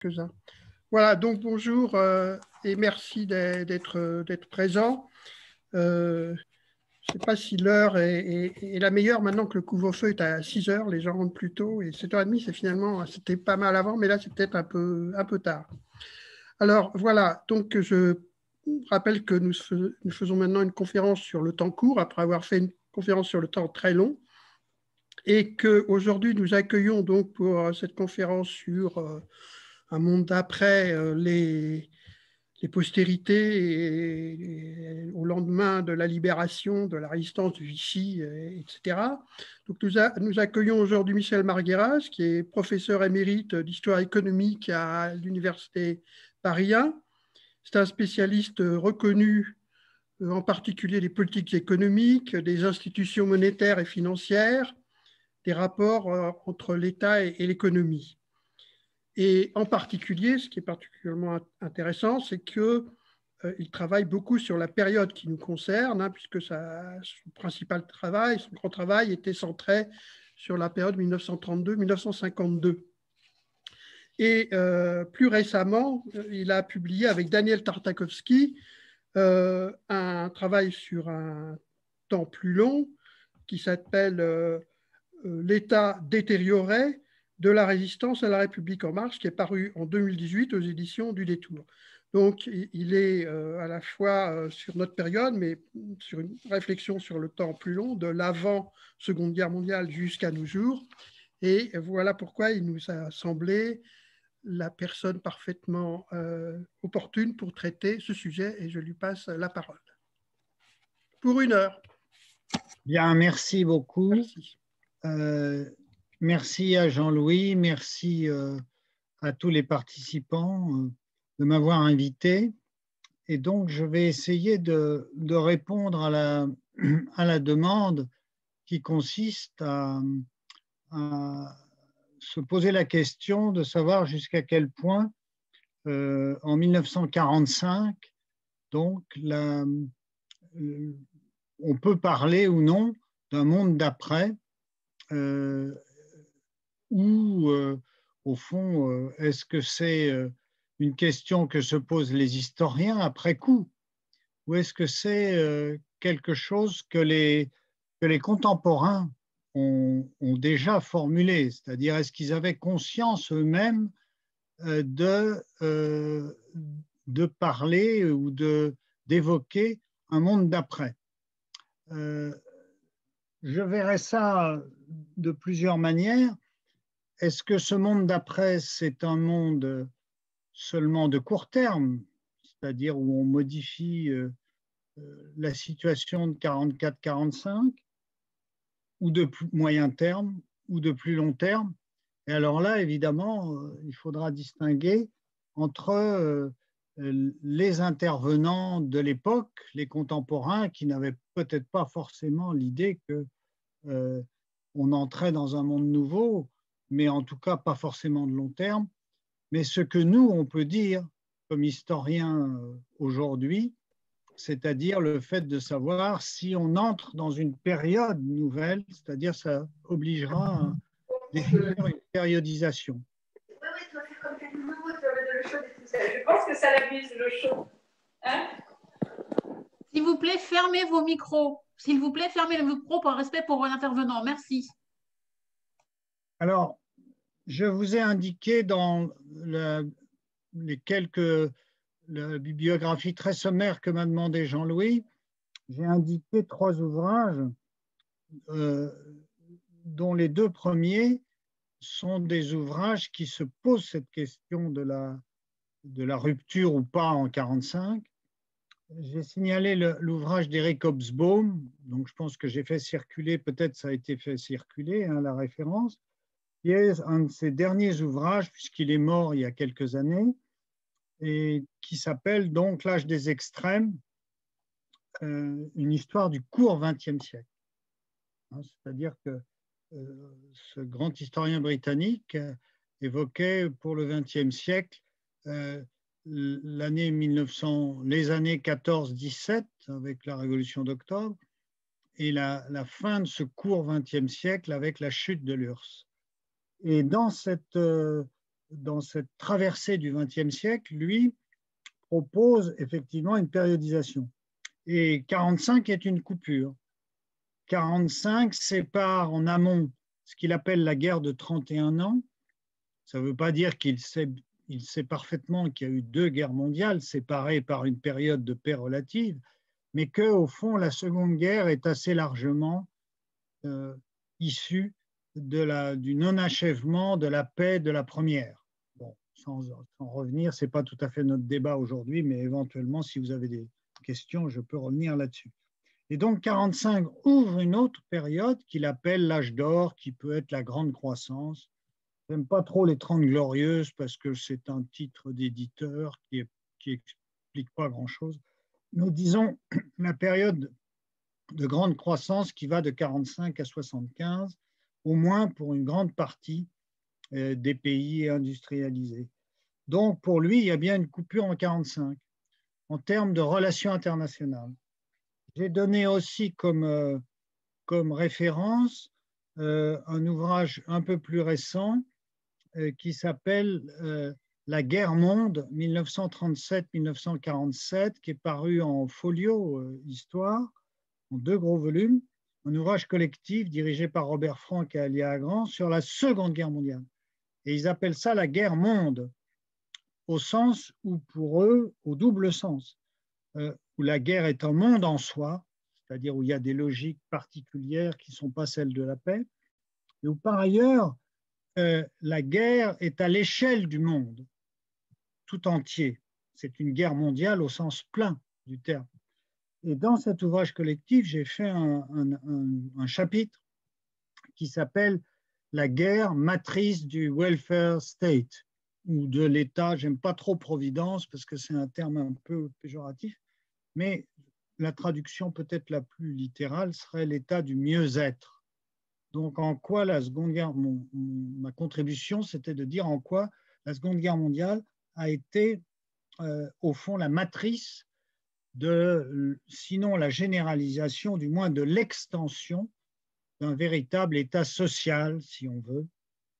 quelques-uns. Voilà, donc bonjour et merci d'être présent. Je ne sais pas si l'heure est la meilleure maintenant que le couvre-feu est à 6 heures, les gens rentrent plus tôt et 7h30, c'était pas mal avant, mais là c'est peut-être un peu tard. Alors voilà, donc je rappelle que nous faisons maintenant une conférence sur le temps court après avoir fait une conférence sur le temps très long et qu'aujourd'hui nous accueillons donc pour cette conférence sur un monde d'après les postérités et au lendemain de la libération, de la résistance de Vichy, etc. Donc nous accueillons aujourd'hui Michel Margueras, qui est professeur émérite d'histoire économique à l'Université Paris 1. C'est un spécialiste reconnu, en particulier des politiques économiques, des institutions monétaires et financières, des rapports entre l'État et l'économie. Et en particulier, ce qui est particulièrement intéressant, c'est qu'il travaille beaucoup sur la période qui nous concerne, puisque son principal travail, son grand travail était centré sur la période 1932-1952. Et plus récemment, il a publié avec Daniel Tartakovsky un travail sur un temps plus long qui s'appelle L'État détérioré de la résistance à la République en marche, qui est paru en 2018 aux éditions du Détour. Donc, il est à la fois sur notre période, mais sur une réflexion sur le temps plus long, de l'avant-Seconde Guerre mondiale jusqu'à nos jours. Et voilà pourquoi il nous a semblé la personne parfaitement opportune pour traiter ce sujet, et je lui passe la parole. Pour 1 heure. Bien, merci beaucoup. Merci. Merci à Jean-Louis, merci à tous les participants de m'avoir invité. Et donc, je vais essayer de répondre à la demande qui consiste à se poser la question de savoir jusqu'à quel point, en 1945, donc, on peut parler ou non d'un monde d'après, où, au fond, est-ce que c'est une question que se posent les historiens après coup, ou est-ce que c'est quelque chose que les contemporains ont déjà formulé, c'est-à-dire est-ce qu'ils avaient conscience eux-mêmes de parler ou d'évoquer un monde d'après. Je verrais ça de plusieurs manières. Est-ce que ce monde d'après, c'est un monde seulement de court terme, c'est-à-dire où on modifie la situation de 44-45, ou de moyen terme, ou de plus long terme? Et alors là, évidemment, il faudra distinguer entre les intervenants de l'époque, les contemporains, qui n'avaient peut-être pas forcément l'idée qu'on entrait dans un monde nouveau, mais en tout cas pas forcément de long terme. Mais ce que nous, on peut dire comme historiens aujourd'hui, c'est-à-dire le fait de savoir si on entre dans une période nouvelle, c'est-à-dire ça obligera à définir une périodisation. Oui, tu vas faire comme ta maman, tu vas mettre le chaud et tout ça. Je pense que ça l'amuse, le chaud. Hein? S'il vous plaît, fermez vos micros. S'il vous plaît, fermez le micro par respect pour l'intervenant. Merci. Alors, je vous ai indiqué dans la bibliographie très sommaire que m'a demandé Jean-Louis, j'ai indiqué 3 ouvrages dont les 2 premiers sont des ouvrages qui se posent cette question de la rupture ou pas en 1945. J'ai signalé l'ouvrage d'Eric Hobsbawm, donc je pense que j'ai fait circuler, peut-être ça a été fait circuler, la référence, qui est un de ses derniers ouvrages, puisqu'il est mort il y a quelques années, et qui s'appelle donc L'âge des extrêmes, une histoire du court XXe siècle. C'est-à-dire que ce grand historien britannique évoquait pour le XXe siècle les années 14-17 avec la Révolution d'octobre et la fin de ce court XXe siècle avec la chute de l'URSS. Et dans cette dans cette traversée du XXe siècle, lui, propose effectivement une périodisation. Et 45 est une coupure. 45 sépare en amont ce qu'il appelle la guerre de 31 ans. Ça ne veut pas dire qu'il sait parfaitement qu'il y a eu 2 guerres mondiales séparées par une période de paix relative, mais qu'au fond, la Seconde Guerre est assez largement issue du non-achèvement de la paix de la première. Bon, sans revenir, ce n'est pas tout à fait notre débat aujourd'hui, mais éventuellement, si vous avez des questions, je peux revenir là-dessus. Et donc, 45 ouvre une autre période qu'il appelle l'âge d'or, qui peut être la grande croissance. Je n'aime pas trop les 30 glorieuses parce que c'est un titre d'éditeur qui explique pas grand-chose. Nous disons la période de grande croissance qui va de 45 à 75, au moins pour une grande partie des pays industrialisés. Donc, pour lui, il y a bien une coupure en 45 en termes de relations internationales. J'ai donné aussi comme référence un ouvrage un peu plus récent qui s'appelle La guerre-monde 1937-1947, qui est paru en folio Histoire, en 2 gros volumes, un ouvrage collectif dirigé par Robert Frank et Alia Agrand sur la Seconde Guerre mondiale. Et ils appellent ça la guerre-monde, au sens où pour eux, au double sens, où la guerre est un monde en soi, c'est-à-dire où il y a des logiques particulières qui ne sont pas celles de la paix, et où par ailleurs, la guerre est à l'échelle du monde tout entier. C'est une guerre mondiale au sens plein du terme. Et dans cet ouvrage collectif, j'ai fait un chapitre qui s'appelle « La guerre matrice du welfare state » ou de l'État. J'aime pas trop providence parce que c'est un terme un peu péjoratif, mais la traduction peut-être la plus littérale serait l'état du mieux-être. Donc, en quoi la Seconde Guerre, ma contribution, c'était de dire en quoi la Seconde Guerre mondiale a été, au fond, la matrice de, sinon la généralisation, du moins de l'extension d'un véritable état social, si on veut,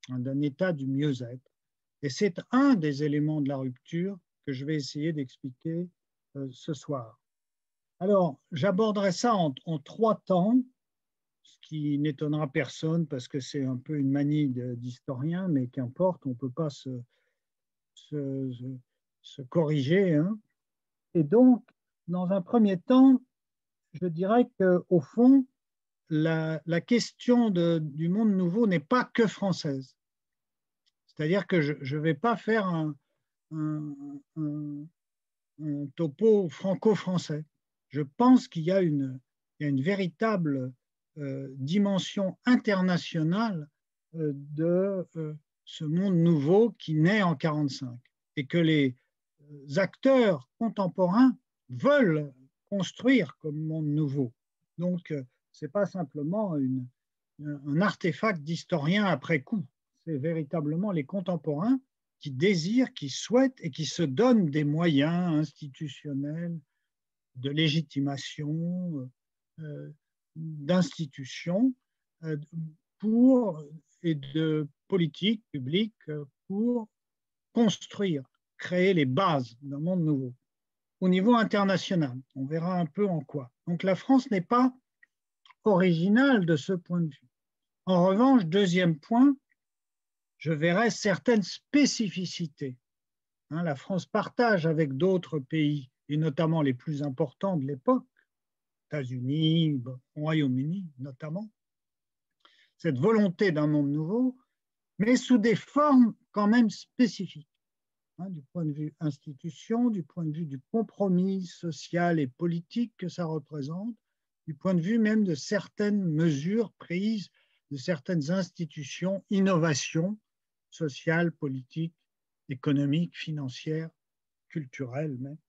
d'un état du mieux-être. Et c'est un des éléments de la rupture que je vais essayer d'expliquer ce soir. Alors, j'aborderai ça en 3 temps, ce qui n'étonnera personne parce que c'est un peu une manie d'historien, mais qu'importe, on ne peut pas se corriger. Hein. Et donc, dans un premier temps, je dirais qu'au fond, la question du monde nouveau n'est pas que française. C'est-à-dire que je ne vais pas faire un topo franco-français. Je pense qu'il y a une véritable dimension internationale de ce monde nouveau qui naît en 1945 et que les acteurs contemporains veulent construire comme monde nouveau. Donc, ce n'est pas simplement un artefact d'historien après coup, c'est véritablement les contemporains qui désirent, qui souhaitent et qui se donnent des moyens institutionnels, de légitimation, d'institutions et de politique publique pour construire, créer les bases d'un monde nouveau. Au niveau international, on verra un peu en quoi. Donc la France n'est pas originale de ce point de vue. En revanche, deuxième point, je verrai certaines spécificités. Hein, la France partage avec d'autres pays, et notamment les plus importants de l'époque, États-Unis, Royaume-Uni notamment, cette volonté d'un monde nouveau, mais sous des formes quand même spécifiques, hein, du point de vue institution, du point de vue du compromis social et politique que ça représente, du point de vue même de certaines mesures prises, de certaines institutions, innovations sociales, politiques, économiques, financières, culturelles même,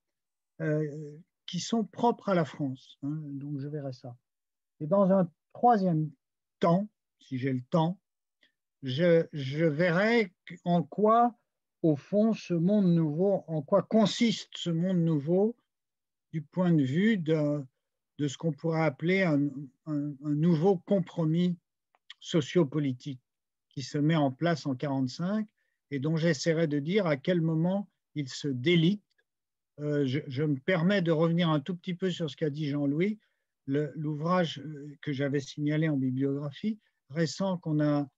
qui sont propres à la France. Hein, donc je verrai ça. Et dans un troisième temps, si j'ai le temps, je verrai en quoi, au fond, ce monde nouveau, en quoi consiste ce monde nouveau du point de vue de ce qu'on pourrait appeler un nouveau compromis sociopolitique qui se met en place en 1945 et dont j'essaierai de dire à quel moment il se délite. Je me permets de revenir un tout petit peu sur ce qu'a dit Jean-Louis. L'ouvrage que j'avais signalé en bibliographie récent qu'on a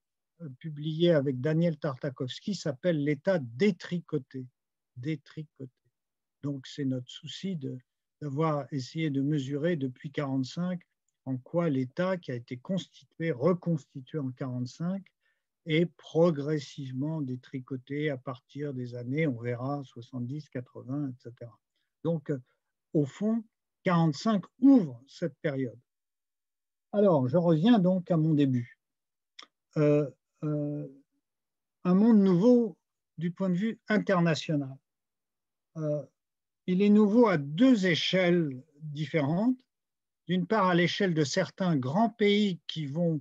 publié avec Daniel Tartakovsky s'appelle L'État détricoté. Détricoté. Donc c'est notre souci d'avoir essayé de mesurer depuis 1945 en quoi l'État qui a été constitué, reconstitué en 1945, est progressivement détricoté à partir des années, on verra, 70, 80, etc. Donc, au fond, 1945 ouvre cette période. Alors, je reviens donc à mon début. Un monde nouveau du point de vue international. Il est nouveau à deux échelles différentes. D'une part, à l'échelle de certains grands pays qui vont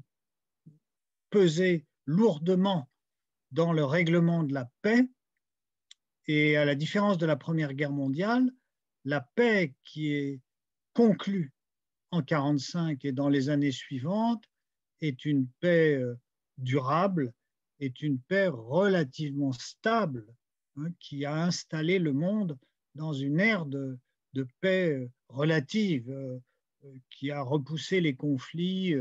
peser lourdement dans le règlement de la paix. Et à la différence de la Première Guerre mondiale, la paix qui est conclue en 1945 et dans les années suivantes est une paix durable, est une paix relativement stable, hein, qui a installé le monde dans une ère de paix relative, qui a repoussé les conflits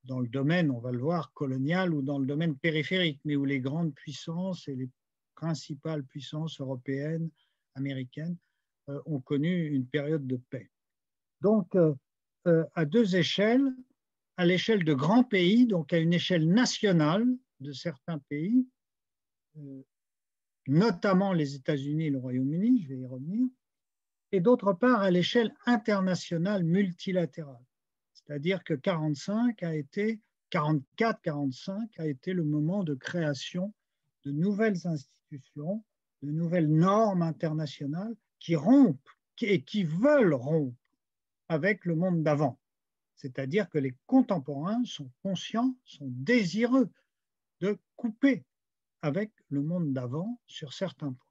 dans le domaine, on va le voir, colonial ou dans le domaine périphérique, mais où les grandes puissances et les principales puissances européennes, américaines, ont connu une période de paix. Donc, à deux échelles, à l'échelle de grands pays, donc à une échelle nationale de certains pays, notamment les États-Unis et le Royaume-Uni, je vais y revenir, et d'autre part à l'échelle internationale multilatérale. C'est-à-dire que 44-45 a été le moment de création de nouvelles institutions, de nouvelles normes internationales qui rompent et qui veulent rompre avec le monde d'avant. C'est-à-dire que les contemporains sont conscients, sont désireux de couper avec le monde d'avant sur certains points.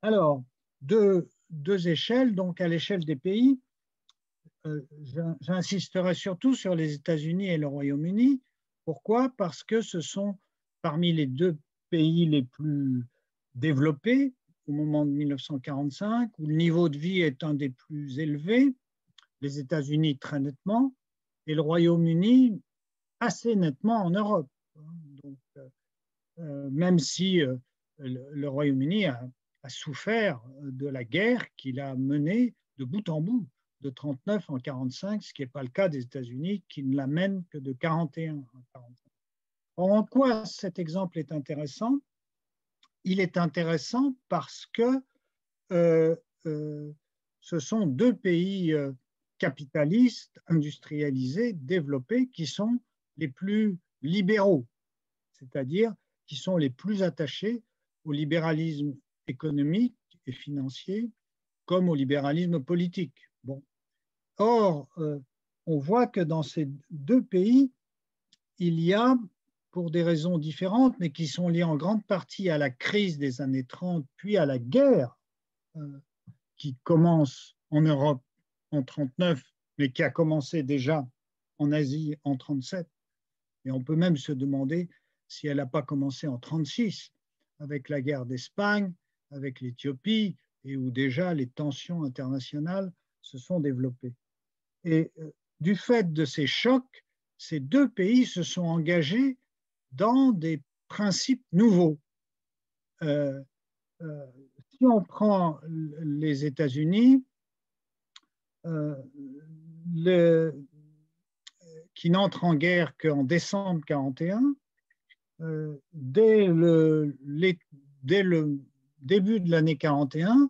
Alors, deux échelles, donc à l'échelle des pays, j'insisterai surtout sur les États-Unis et le Royaume-Uni. Pourquoi? Parce que ce sont parmi les deux pays les plus développés au moment de 1945, où le niveau de vie est un des plus élevés, les États-Unis très nettement, et le Royaume-Uni assez nettement en Europe. Donc, même si le Royaume-Uni a souffert de la guerre qu'il a menée de bout en bout, de 1939 en 1945, ce qui n'est pas le cas des États-Unis, qui ne la mènent que de 1941 en 1945. En quoi cet exemple est intéressant? Il est intéressant parce que ce sont deux pays capitalistes, industrialisés, développés, qui sont les plus libéraux, c'est-à-dire qui sont les plus attachés au libéralisme économique et financier comme au libéralisme politique. Bon. Or, on voit que dans ces deux pays, il y a, pour des raisons différentes, mais qui sont liées en grande partie à la crise des années 30, puis à la guerre qui commence en Europe en 1939, mais qui a commencé déjà en Asie en 1937. Et on peut même se demander si elle n'a pas commencé en 1936, avec la guerre d'Espagne, avec l'Éthiopie, et où déjà les tensions internationales se sont développées. Et du fait de ces chocs, ces deux pays se sont engagés dans des principes nouveaux. Si on prend les États-Unis, qui n'entrent en guerre qu'en décembre 1941, dès le début de l'année 1941,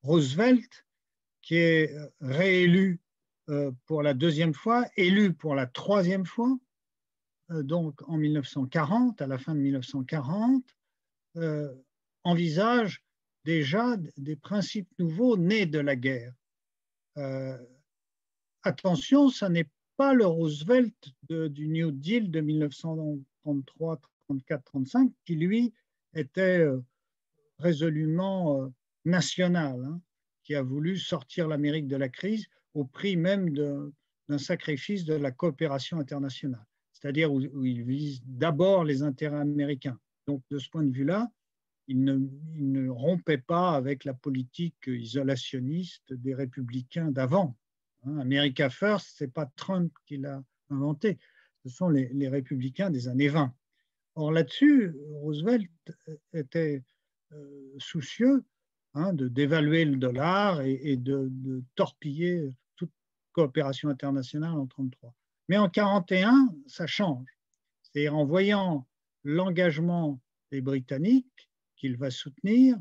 Roosevelt, qui est réélu pour la deuxième fois, élu pour la troisième fois, donc en 1940, à la fin de 1940, envisage déjà des principes nouveaux nés de la guerre. Attention, ça n'est pas le Roosevelt du New Deal de 1933, 34, 35, qui lui était résolument national, hein, qui a voulu sortir l'Amérique de la crise au prix même d'un sacrifice de la coopération internationale, c'est-à-dire où il vise d'abord les intérêts américains. Donc de ce point de vue-là, il ne rompait pas avec la politique isolationniste des républicains d'avant. America First, ce n'est pas Trump qui l'a inventé, ce sont les républicains des années 20. Or là-dessus, Roosevelt était soucieux de dévaluer le dollar et de torpiller toute coopération internationale en 1933. Mais en 1941, ça change. C'est-à-dire en voyant l'engagement des Britanniques qu'il va soutenir,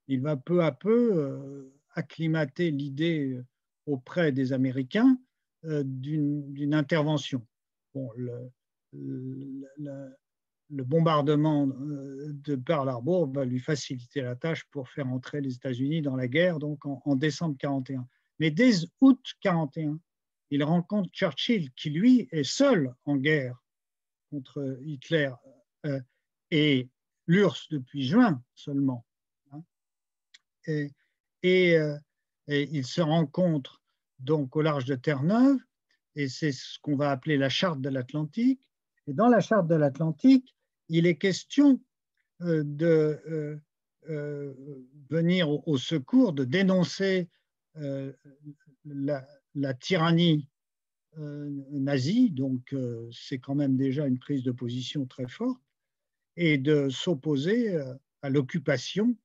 il va peu à peu acclimater l'idée auprès des Américains d'une intervention. Bon, le bombardement de Pearl Harbor va lui faciliter la tâche pour faire entrer les États-Unis dans la guerre, donc en décembre 1941. Mais dès août 1941, il rencontre Churchill, qui lui est seul en guerre contre Hitler et l'URSS depuis juin seulement. Et ils se rencontrent donc au large de Terre-Neuve, et c'est ce qu'on va appeler la charte de l'Atlantique. Et dans la charte de l'Atlantique, il est question de venir au secours, de dénoncer la tyrannie nazie, donc c'est quand même déjà une prise de position très forte, et de s'opposer à l'occupation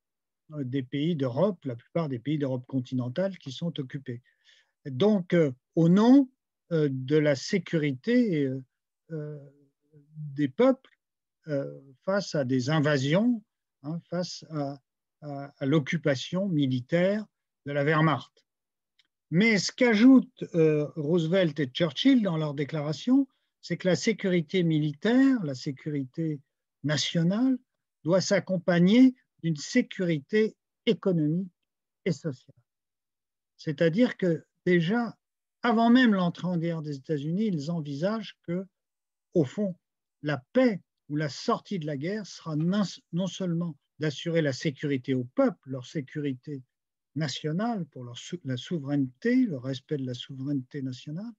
des pays d'Europe, la plupart des pays d'Europe continentale qui sont occupés. Donc, au nom de la sécurité des peuples face à des invasions, face à l'occupation militaire de la Wehrmacht. Mais ce qu'ajoutent Roosevelt et Churchill dans leur déclaration, c'est que la sécurité militaire, la sécurité nationale, doit s'accompagner d'une sécurité économique et sociale. C'est-à-dire que déjà, avant même l'entrée en guerre des États-Unis, ils envisagent que, au fond, la paix ou la sortie de la guerre sera non seulement d'assurer la sécurité au peuple, leur sécurité nationale pour la souveraineté, le respect de la souveraineté nationale,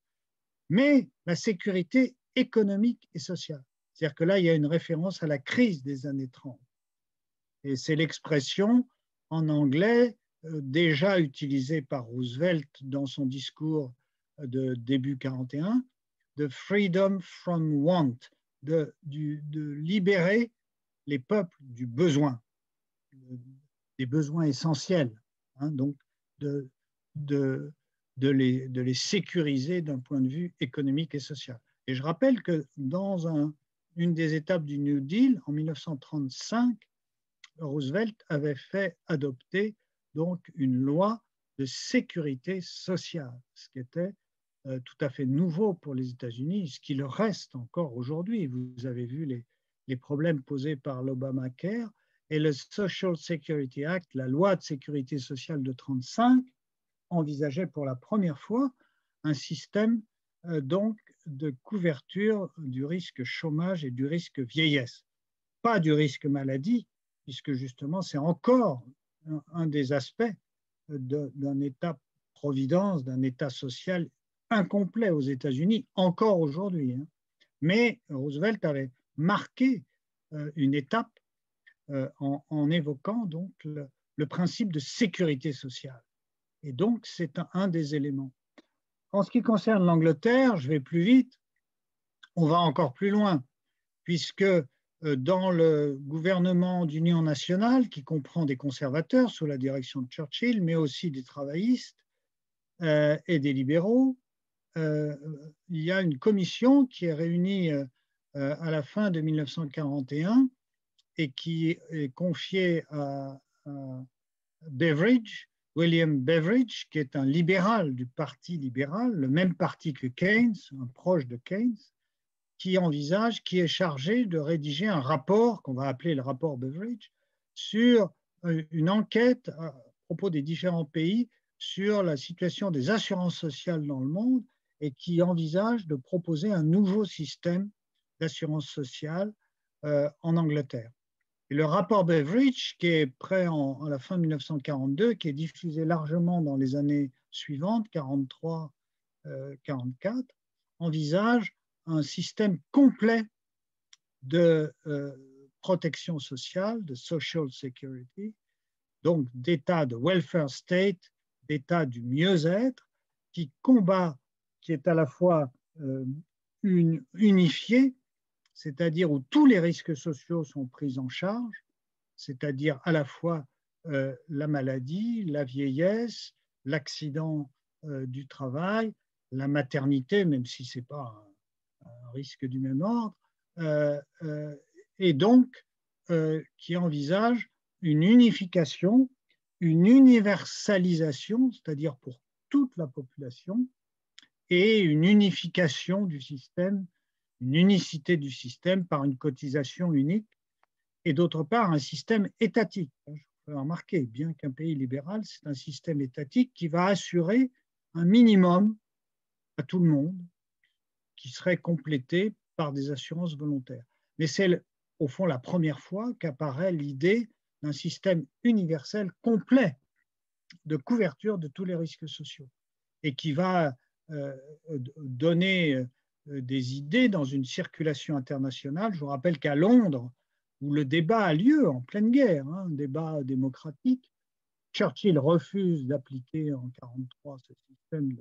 mais la sécurité économique et sociale. C'est-à-dire que là, il y a une référence à la crise des années 30. Et c'est l'expression en anglais déjà utilisée par Roosevelt dans son discours de début 1941, de freedom from want, de libérer les peuples du besoin, des besoins essentiels, donc de les sécuriser d'un point de vue économique et social. Et je rappelle que dans une des étapes du New Deal, en 1935, Roosevelt avait fait adopter donc une loi de sécurité sociale, ce qui était tout à fait nouveau pour les États-Unis, ce qui le reste encore aujourd'hui. Vous avez vu les problèmes posés par l'Obamacare et le Social Security Act, la loi de sécurité sociale de 1935, envisageait pour la première fois un système donc de couverture du risque chômage et du risque vieillesse, pas du risque maladie, puisque justement c'est encore un des aspects d'un État-providence, d'un État social incomplet aux États-Unis, encore aujourd'hui. Mais Roosevelt avait marqué une étape en évoquant donc le principe de sécurité sociale. Et donc, c'est un des éléments. En ce qui concerne l'Angleterre, je vais plus vite, on va encore plus loin, puisque dans le gouvernement d'union nationale, qui comprend des conservateurs sous la direction de Churchill, mais aussi des travaillistes et des libéraux, il y a une commission qui est réunie à la fin de 1941 et qui est confiée à Beveridge, William Beveridge, qui est un libéral du Parti libéral, le même parti que Keynes, un proche de Keynes, qui est chargé de rédiger un rapport, qu'on va appeler le rapport Beveridge, sur une enquête à propos des différents pays sur la situation des assurances sociales dans le monde et qui envisage de proposer un nouveau système d'assurance sociale en Angleterre. Et le rapport Beveridge, qui est prêt à la fin de 1942, qui est diffusé largement dans les années suivantes, 43, 44, envisage un système complet de protection sociale, de social security, donc d'état de welfare state, d'état du mieux-être, qui combat, qui est à la fois unifié, c'est-à-dire où tous les risques sociaux sont pris en charge, c'est-à-dire à la fois la maladie, la vieillesse, l'accident du travail, la maternité, même si ce n'est pas un risque du même ordre, et donc qui envisage une unification, une universalisation, c'est-à-dire pour toute la population, et une unification du système, une unicité du système par une cotisation unique, et d'autre part un système étatique. Je peux remarquer, bien qu'un pays libéral, c'est un système étatique qui va assurer un minimum à tout le monde, qui serait complété par des assurances volontaires. Mais c'est au fond la première fois qu'apparaît l'idée d'un système universel complet de couverture de tous les risques sociaux et qui va donner des idées dans une circulation internationale. Je vous rappelle qu'à Londres, où le débat a lieu en pleine guerre, un débat démocratique, Churchill refuse d'appliquer en 1943 ce système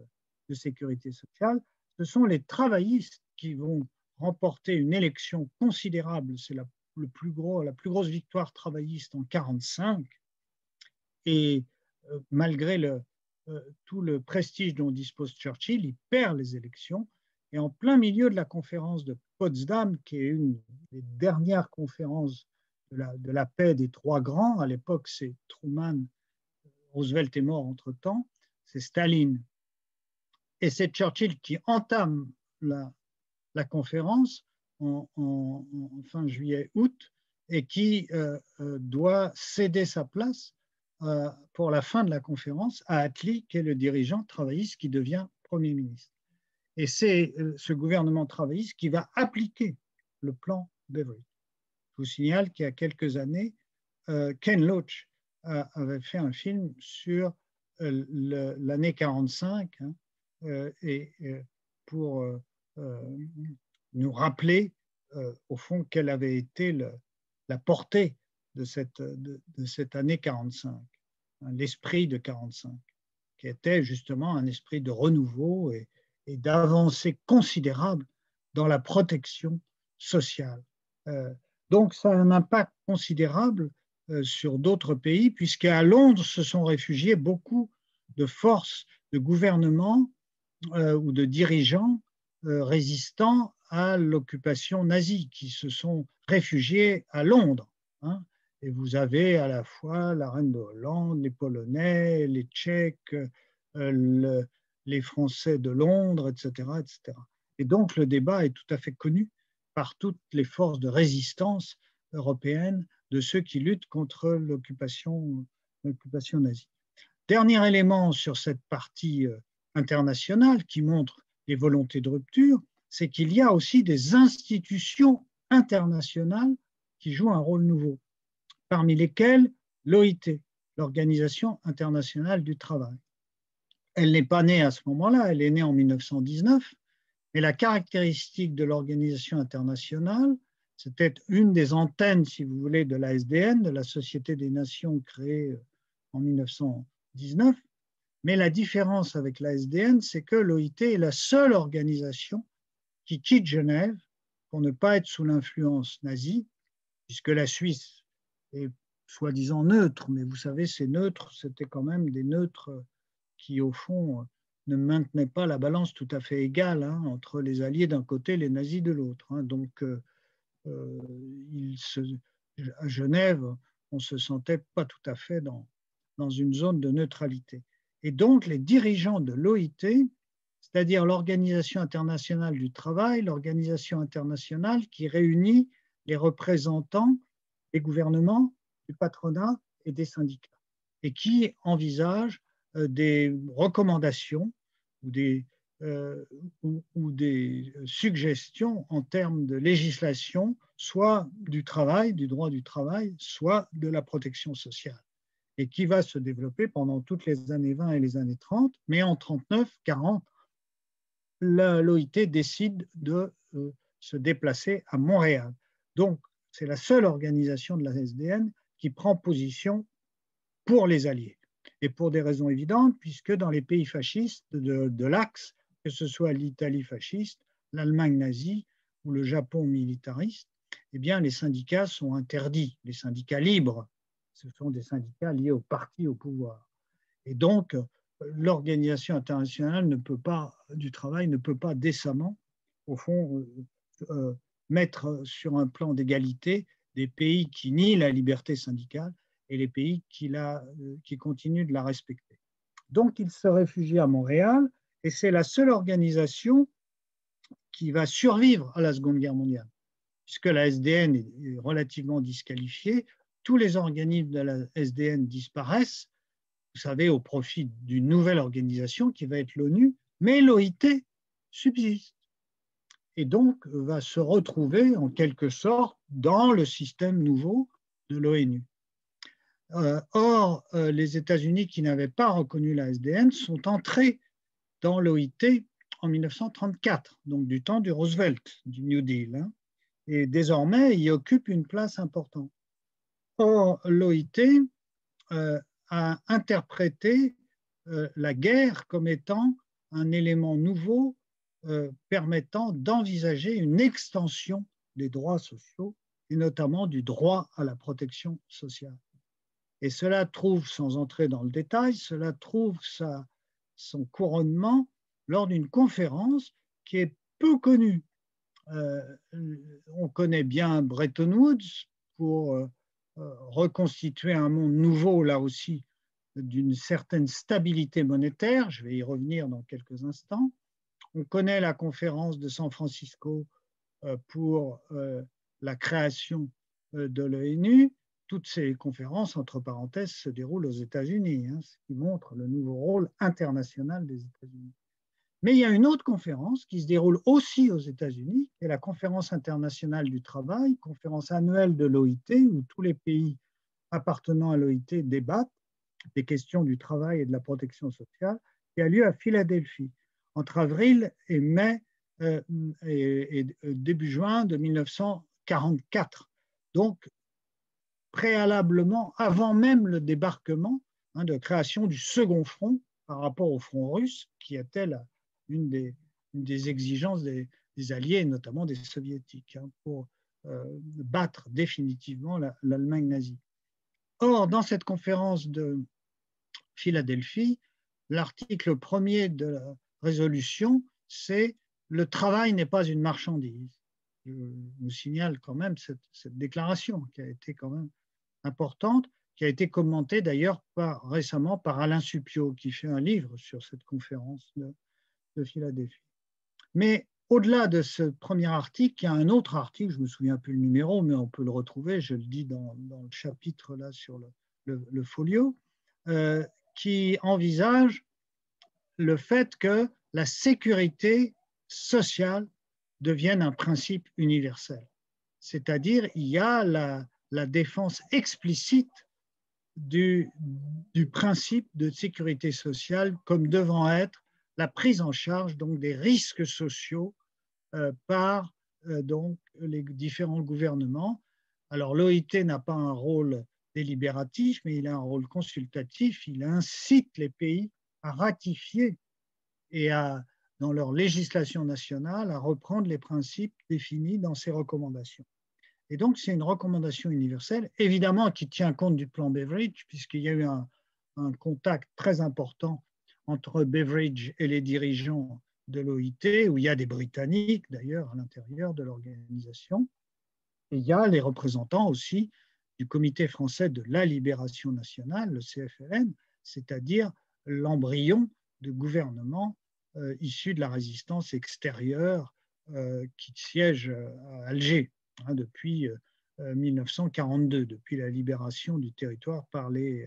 de sécurité sociale. Ce sont les travaillistes qui vont remporter une élection considérable. C'est la plus grosse victoire travailliste en 1945. Et malgré tout le prestige dont dispose Churchill, il perd les élections. Et en plein milieu de la conférence de Potsdam, qui est une des dernières conférences de la paix des trois grands, à l'époque c'est Truman, Roosevelt est mort entre-temps, c'est Staline. Et c'est Churchill qui entame la conférence en fin juillet-août et qui doit céder sa place pour la fin de la conférence à Attlee, qui est le dirigeant travailliste qui devient Premier ministre. Et c'est ce gouvernement travailliste qui va appliquer le plan Beveridge. Je vous signale qu'il y a quelques années, Ken Loach avait fait un film sur l'année 1945 pour nous rappeler au fond quelle avait été la portée de cette année 1945, l'esprit de 1945, qui était justement un esprit de renouveau et d'avancée considérable dans la protection sociale. Donc ça a un impact considérable sur d'autres pays, puisqu'à Londres se sont réfugiés beaucoup de forces de gouvernement ou de dirigeants résistants à l'occupation nazie, qui se sont réfugiés à Londres. Hein. Et vous avez à la fois la reine de Hollande, les Polonais, les Tchèques, les Français de Londres, etc., etc. Et donc le débat est tout à fait connu par toutes les forces de résistance européennes de ceux qui luttent contre l'occupation nazie. Dernier élément sur cette partie internationale qui montre les volontés de rupture, c'est qu'il y a aussi des institutions internationales qui jouent un rôle nouveau, parmi lesquelles l'OIT, l'Organisation internationale du travail. Elle n'est pas née à ce moment-là, elle est née en 1919, mais la caractéristique de l'organisation internationale, c'était une des antennes, si vous voulez, de l'ASDN, de la Société des Nations créée en 1919, mais la différence avec l'ASDN, c'est que l'OIT est la seule organisation qui quitte Genève pour ne pas être sous l'influence nazie, puisque la Suisse est soi-disant neutre, mais vous savez, ces neutres, c'était quand même des neutres qui, au fond, ne maintenaient pas la balance tout à fait égale entre les alliés d'un côté et les nazis de l'autre. Donc, à Genève, on ne se sentait pas tout à fait dans une zone de neutralité. Et donc, les dirigeants de l'OIT, c'est-à-dire l'Organisation internationale du travail, l'organisation internationale qui réunit les représentants des gouvernements, du patronat et des syndicats, et qui envisage des recommandations ou des suggestions en termes de législation, soit du travail, du droit du travail, soit de la protection sociale, et qui va se développer pendant toutes les années 20 et les années 30, mais en 39-40, l'OIT décide de se déplacer à Montréal. Donc, C'est la seule organisation de la SDN qui prend position pour les Alliés. Et pour des raisons évidentes, puisque dans les pays fascistes de l'Axe, que ce soit l'Italie fasciste, l'Allemagne nazie ou le Japon militariste, eh bien, les syndicats sont interdits. Les syndicats libres, ce sont des syndicats liés au parti au pouvoir. Et donc, l'Organisation internationale du travail ne peut pas décemment, au fond, mettre sur un plan d'égalité des pays qui nient la liberté syndicale et les pays qui continuent de la respecter. Donc, il se réfugie à Montréal et c'est la seule organisation qui va survivre à la Seconde Guerre mondiale. Puisque la SDN est relativement disqualifiée, tous les organismes de la SDN disparaissent, vous savez, au profit d'une nouvelle organisation qui va être l'ONU, mais l'OIT subsiste et donc va se retrouver en quelque sorte dans le système nouveau de l'ONU. Or, les États-Unis qui n'avaient pas reconnu la SDN sont entrés dans l'OIT en 1934, donc du temps du Roosevelt, du New Deal, hein, et désormais, il occupe une place importante. Or, l'OIT a interprété la guerre comme étant un élément nouveau permettant d'envisager une extension des droits sociaux et notamment du droit à la protection sociale. Et cela trouve, sans entrer dans le détail, cela trouve son couronnement lors d'une conférence qui est peu connue. On connaît bien Bretton Woods pour reconstituer un monde nouveau, là aussi, d'une certaine stabilité monétaire. Je vais y revenir dans quelques instants. On connaît la conférence de San Francisco pour la création de l'ONU. Toutes ces conférences, entre parenthèses, se déroulent aux États-Unis, hein, ce qui montre le nouveau rôle international des États-Unis. Mais il y a une autre conférence qui se déroule aussi aux États-Unis, qui est la Conférence internationale du travail, conférence annuelle de l'OIT, où tous les pays appartenant à l'OIT débattent des questions du travail et de la protection sociale, qui a lieu à Philadelphie entre avril et mai et début juin de 1944. Donc, préalablement, avant même le débarquement, hein, de création du second front par rapport au front russe, qui était une des exigences des Alliés, et notamment des Soviétiques, hein, pour battre définitivement l'Allemagne nazie. Or, dans cette conférence de Philadelphie, l'article 1er de la résolution, c'est « Le travail n'est pas une marchandise ». Je vous signale quand même cette déclaration qui a été quand même importante, qui a été commentée d'ailleurs récemment par Alain Suppiot, qui fait un livre sur cette conférence de Philadelphie. Mais au-delà de ce premier article, il y a un autre article, je ne me souviens plus le numéro, mais on peut le retrouver, je le dis dans le chapitre là sur le folio, qui envisage le fait que la sécurité sociale devienne un principe universel. C'est-à-dire, il y a la défense explicite du principe de sécurité sociale comme devant être la prise en charge donc, des risques sociaux par donc, les différents gouvernements. Alors l'OIT n'a pas un rôle délibératif, mais il a un rôle consultatif. Il incite les pays à ratifier et dans leur législation nationale, à reprendre les principes définis dans ces recommandations. Et donc, c'est une recommandation universelle, évidemment qui tient compte du plan Beveridge, puisqu'il y a eu un contact très important entre Beveridge et les dirigeants de l'OIT, où il y a des Britanniques, d'ailleurs, à l'intérieur de l'organisation. Et il y a les représentants aussi du Comité français de la libération nationale, le CFLN, c'est-à-dire l'embryon de gouvernement issu de la résistance extérieure qui siège à Alger hein, depuis 1942, depuis la libération du territoire par les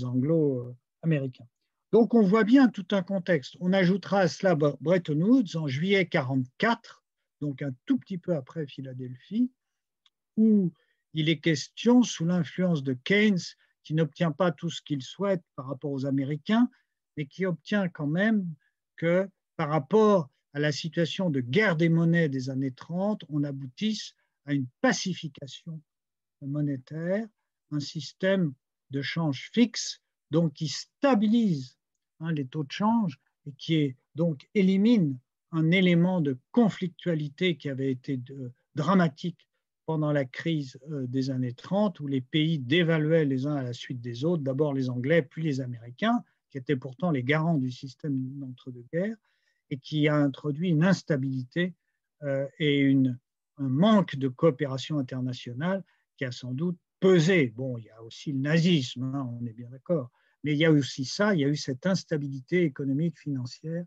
Anglo-Américains. Donc on voit bien tout un contexte. On ajoutera à cela Bretton Woods en juillet 1944, donc un tout petit peu après Philadelphie, où il est question, sous l'influence de Keynes, qui n'obtient pas tout ce qu'il souhaite par rapport aux Américains, mais qui obtient quand même que par rapport à la situation de guerre des monnaies des années 30, on aboutisse à une pacification monétaire, un système de change fixe, donc qui stabilise les taux de change et qui donc élimine un élément de conflictualité qui avait été dramatique pendant la crise des années 30, où les pays dévaluaient les uns à la suite des autres, d'abord les Anglais, puis les Américains, qui étaient pourtant les garants du système d'entre-deux-guerres, et qui a introduit une instabilité et un manque de coopération internationale qui a sans doute pesé. Bon, il y a aussi le nazisme, on est bien d'accord, mais il y a aussi ça, il y a eu cette instabilité économique, financière,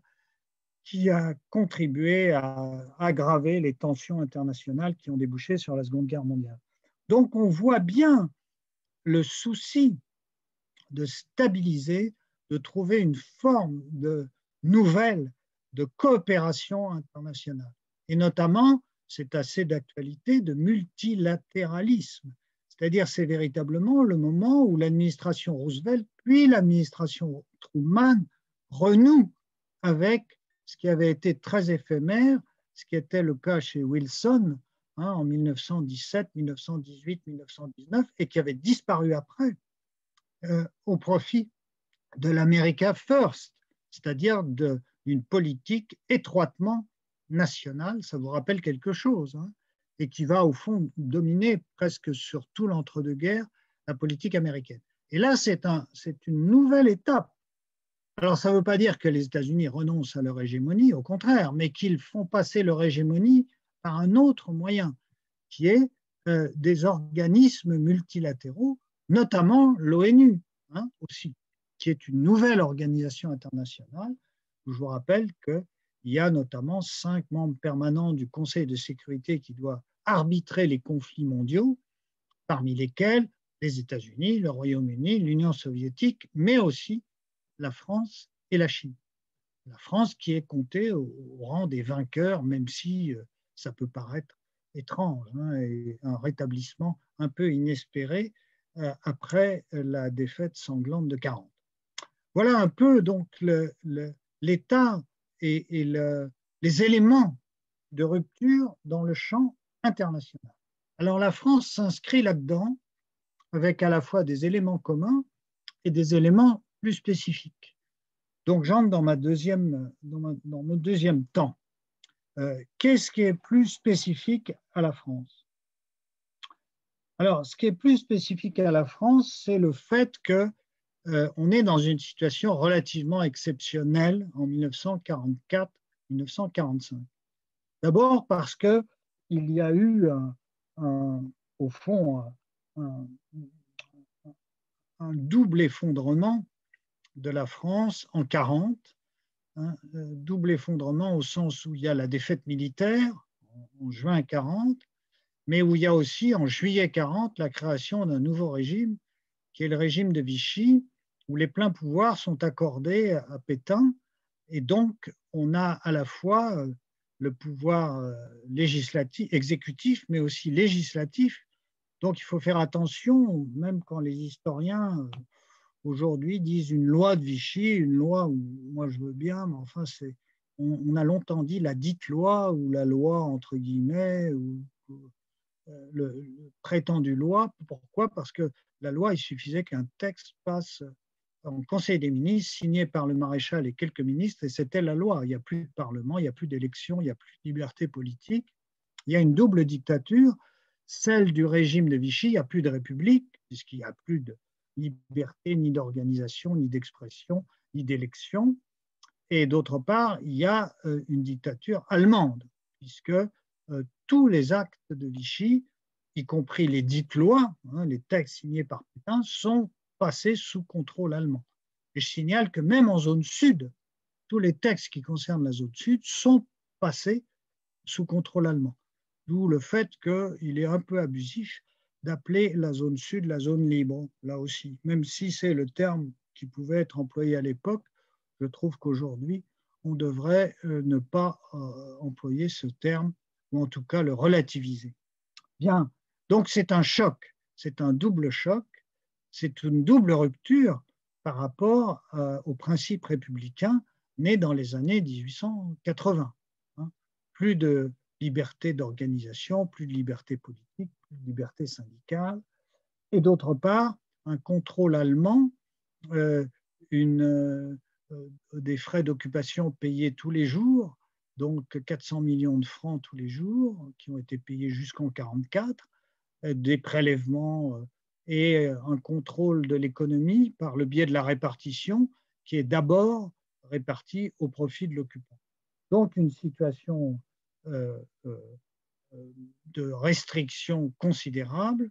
qui a contribué à aggraver les tensions internationales qui ont débouché sur la Seconde Guerre mondiale. Donc on voit bien le souci de stabiliser, de trouver une forme nouvelle de coopération internationale. Et notamment, c'est assez d'actualité, de multilatéralisme. C'est-à-dire, c'est véritablement le moment où l'administration Roosevelt, puis l'administration Truman renouent avec ce qui avait été très éphémère, ce qui était le cas chez Wilson en 1917, 1918, 1919, et qui avait disparu après au profit de l'America First, c'est-à-dire d'une politique étroitement nationale, ça vous rappelle quelque chose, et qui va au fond dominer presque sur tout l'entre-deux-guerres la politique américaine. Et là, c'est une nouvelle étape. Alors, ça ne veut pas dire que les États-Unis renoncent à leur hégémonie, au contraire, mais qu'ils font passer leur hégémonie par un autre moyen, qui est des organismes multilatéraux, notamment l'ONU aussi, qui est une nouvelle organisation internationale. Je vous rappelle qu'il y a notamment 5 membres permanents du Conseil de sécurité qui doivent arbitrer les conflits mondiaux, parmi lesquels les États-Unis, le Royaume-Uni, l'Union soviétique, mais aussi la France et la Chine. La France qui est comptée au rang des vainqueurs, même si ça peut paraître étrange, et un rétablissement un peu inespéré après la défaite sanglante de 40. Voilà un peu donc l'état et les éléments de rupture dans le champ international. Alors la France s'inscrit là-dedans avec à la fois des éléments communs et des éléments plus spécifiques. Donc j'entre dans mon deuxième temps. Qu'est-ce qui est plus spécifique à la France? Alors, ce qui est plus spécifique à la France, c'est le fait qu'on est dans une situation relativement exceptionnelle en 1944-1945. D'abord parce qu'il y a eu, au fond, un double effondrement de la France en 1940, double effondrement au sens où il y a la défaite militaire en juin 1940, mais où il y a aussi en juillet 1940 la création d'un nouveau régime, qui est le régime de Vichy, où les pleins pouvoirs sont accordés à Pétain, et donc on a à la fois le pouvoir législatif, exécutif, mais aussi législatif. Donc il faut faire attention, même quand les historiens aujourd'hui disent une loi de Vichy, une loi où moi je veux bien, mais enfin on a longtemps dit la dite loi ou la loi entre guillemets ou le prétendu loi. Pourquoi? Parce que la loi, il suffisait qu'un texte passe en Conseil des ministres, signé par le maréchal et quelques ministres, et c'était la loi. Il n'y a plus de parlement, il n'y a plus d'élection, il n'y a plus de liberté politique. Il y a une double dictature, celle du régime de Vichy, il n'y a plus de république, puisqu'il n'y a plus de liberté, ni d'organisation, ni d'expression, ni d'élection. Et d'autre part, il y a une dictature allemande, puisque tous les actes de Vichy, y compris les dites lois, les textes signés par Pétain, sont passés sous contrôle allemand. Et je signale que même en zone sud, tous les textes qui concernent la zone sud sont passés sous contrôle allemand. D'où le fait qu'il est un peu abusif d'appeler la zone sud la zone libre, là aussi. Même si c'est le terme qui pouvait être employé à l'époque, je trouve qu'aujourd'hui, on devrait ne pas employer ce terme, ou en tout cas le relativiser. Bien, donc c'est un choc, c'est un double choc, c'est une double rupture par rapport aux principes républicains nés dans les années 1880. Plus de liberté d'organisation, plus de liberté politique, plus de liberté syndicale, et d'autre part, un contrôle allemand, des frais d'occupation payés tous les jours, donc 400 millions de francs tous les jours, qui ont été payés jusqu'en 1944, des prélèvements et un contrôle de l'économie par le biais de la répartition, qui est d'abord répartie au profit de l'occupant. Donc une situation de restriction considérable,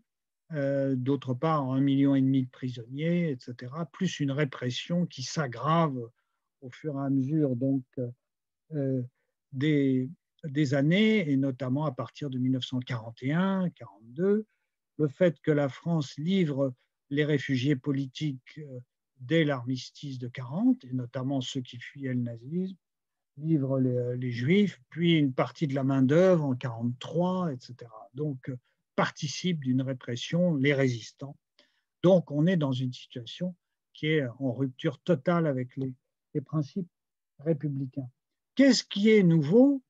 d'autre part 1,5 million de prisonniers, etc., plus une répression qui s'aggrave au fur et à mesure donc, des années, et notamment à partir de 1941-42, le fait que la France livre les réfugiés politiques dès l'armistice de 1940, et notamment ceux qui fuyaient le nazisme, livre les Juifs, puis une partie de la main-d'œuvre en 1943, etc. Donc, participe d'une répression, les résistants. Donc, on est dans une situation qui est en rupture totale avec les principes républicains. Qu'est-ce qui est nouveau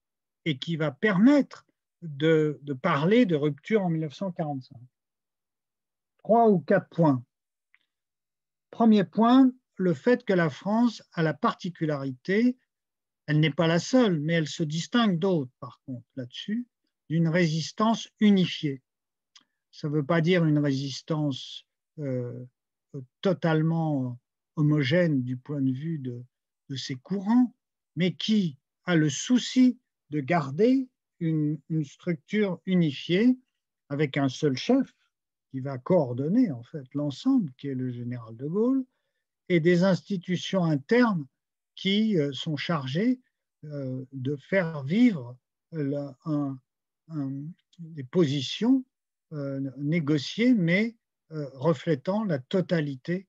et qui va permettre de parler de rupture en 1945? 3 ou 4 points. Premier point, le fait que la France a la particularité, elle n'est pas la seule, mais elle se distingue d'autres, par contre, là-dessus, d'une résistance unifiée. Ça ne veut pas dire une résistance totalement homogène du point de vue de ses courants, mais qui a le souci de garder une structure unifiée avec un seul chef qui va coordonner en fait l'ensemble, qui est le général de Gaulle, et des institutions internes qui sont chargées de faire vivre des positions négociées, mais reflétant la totalité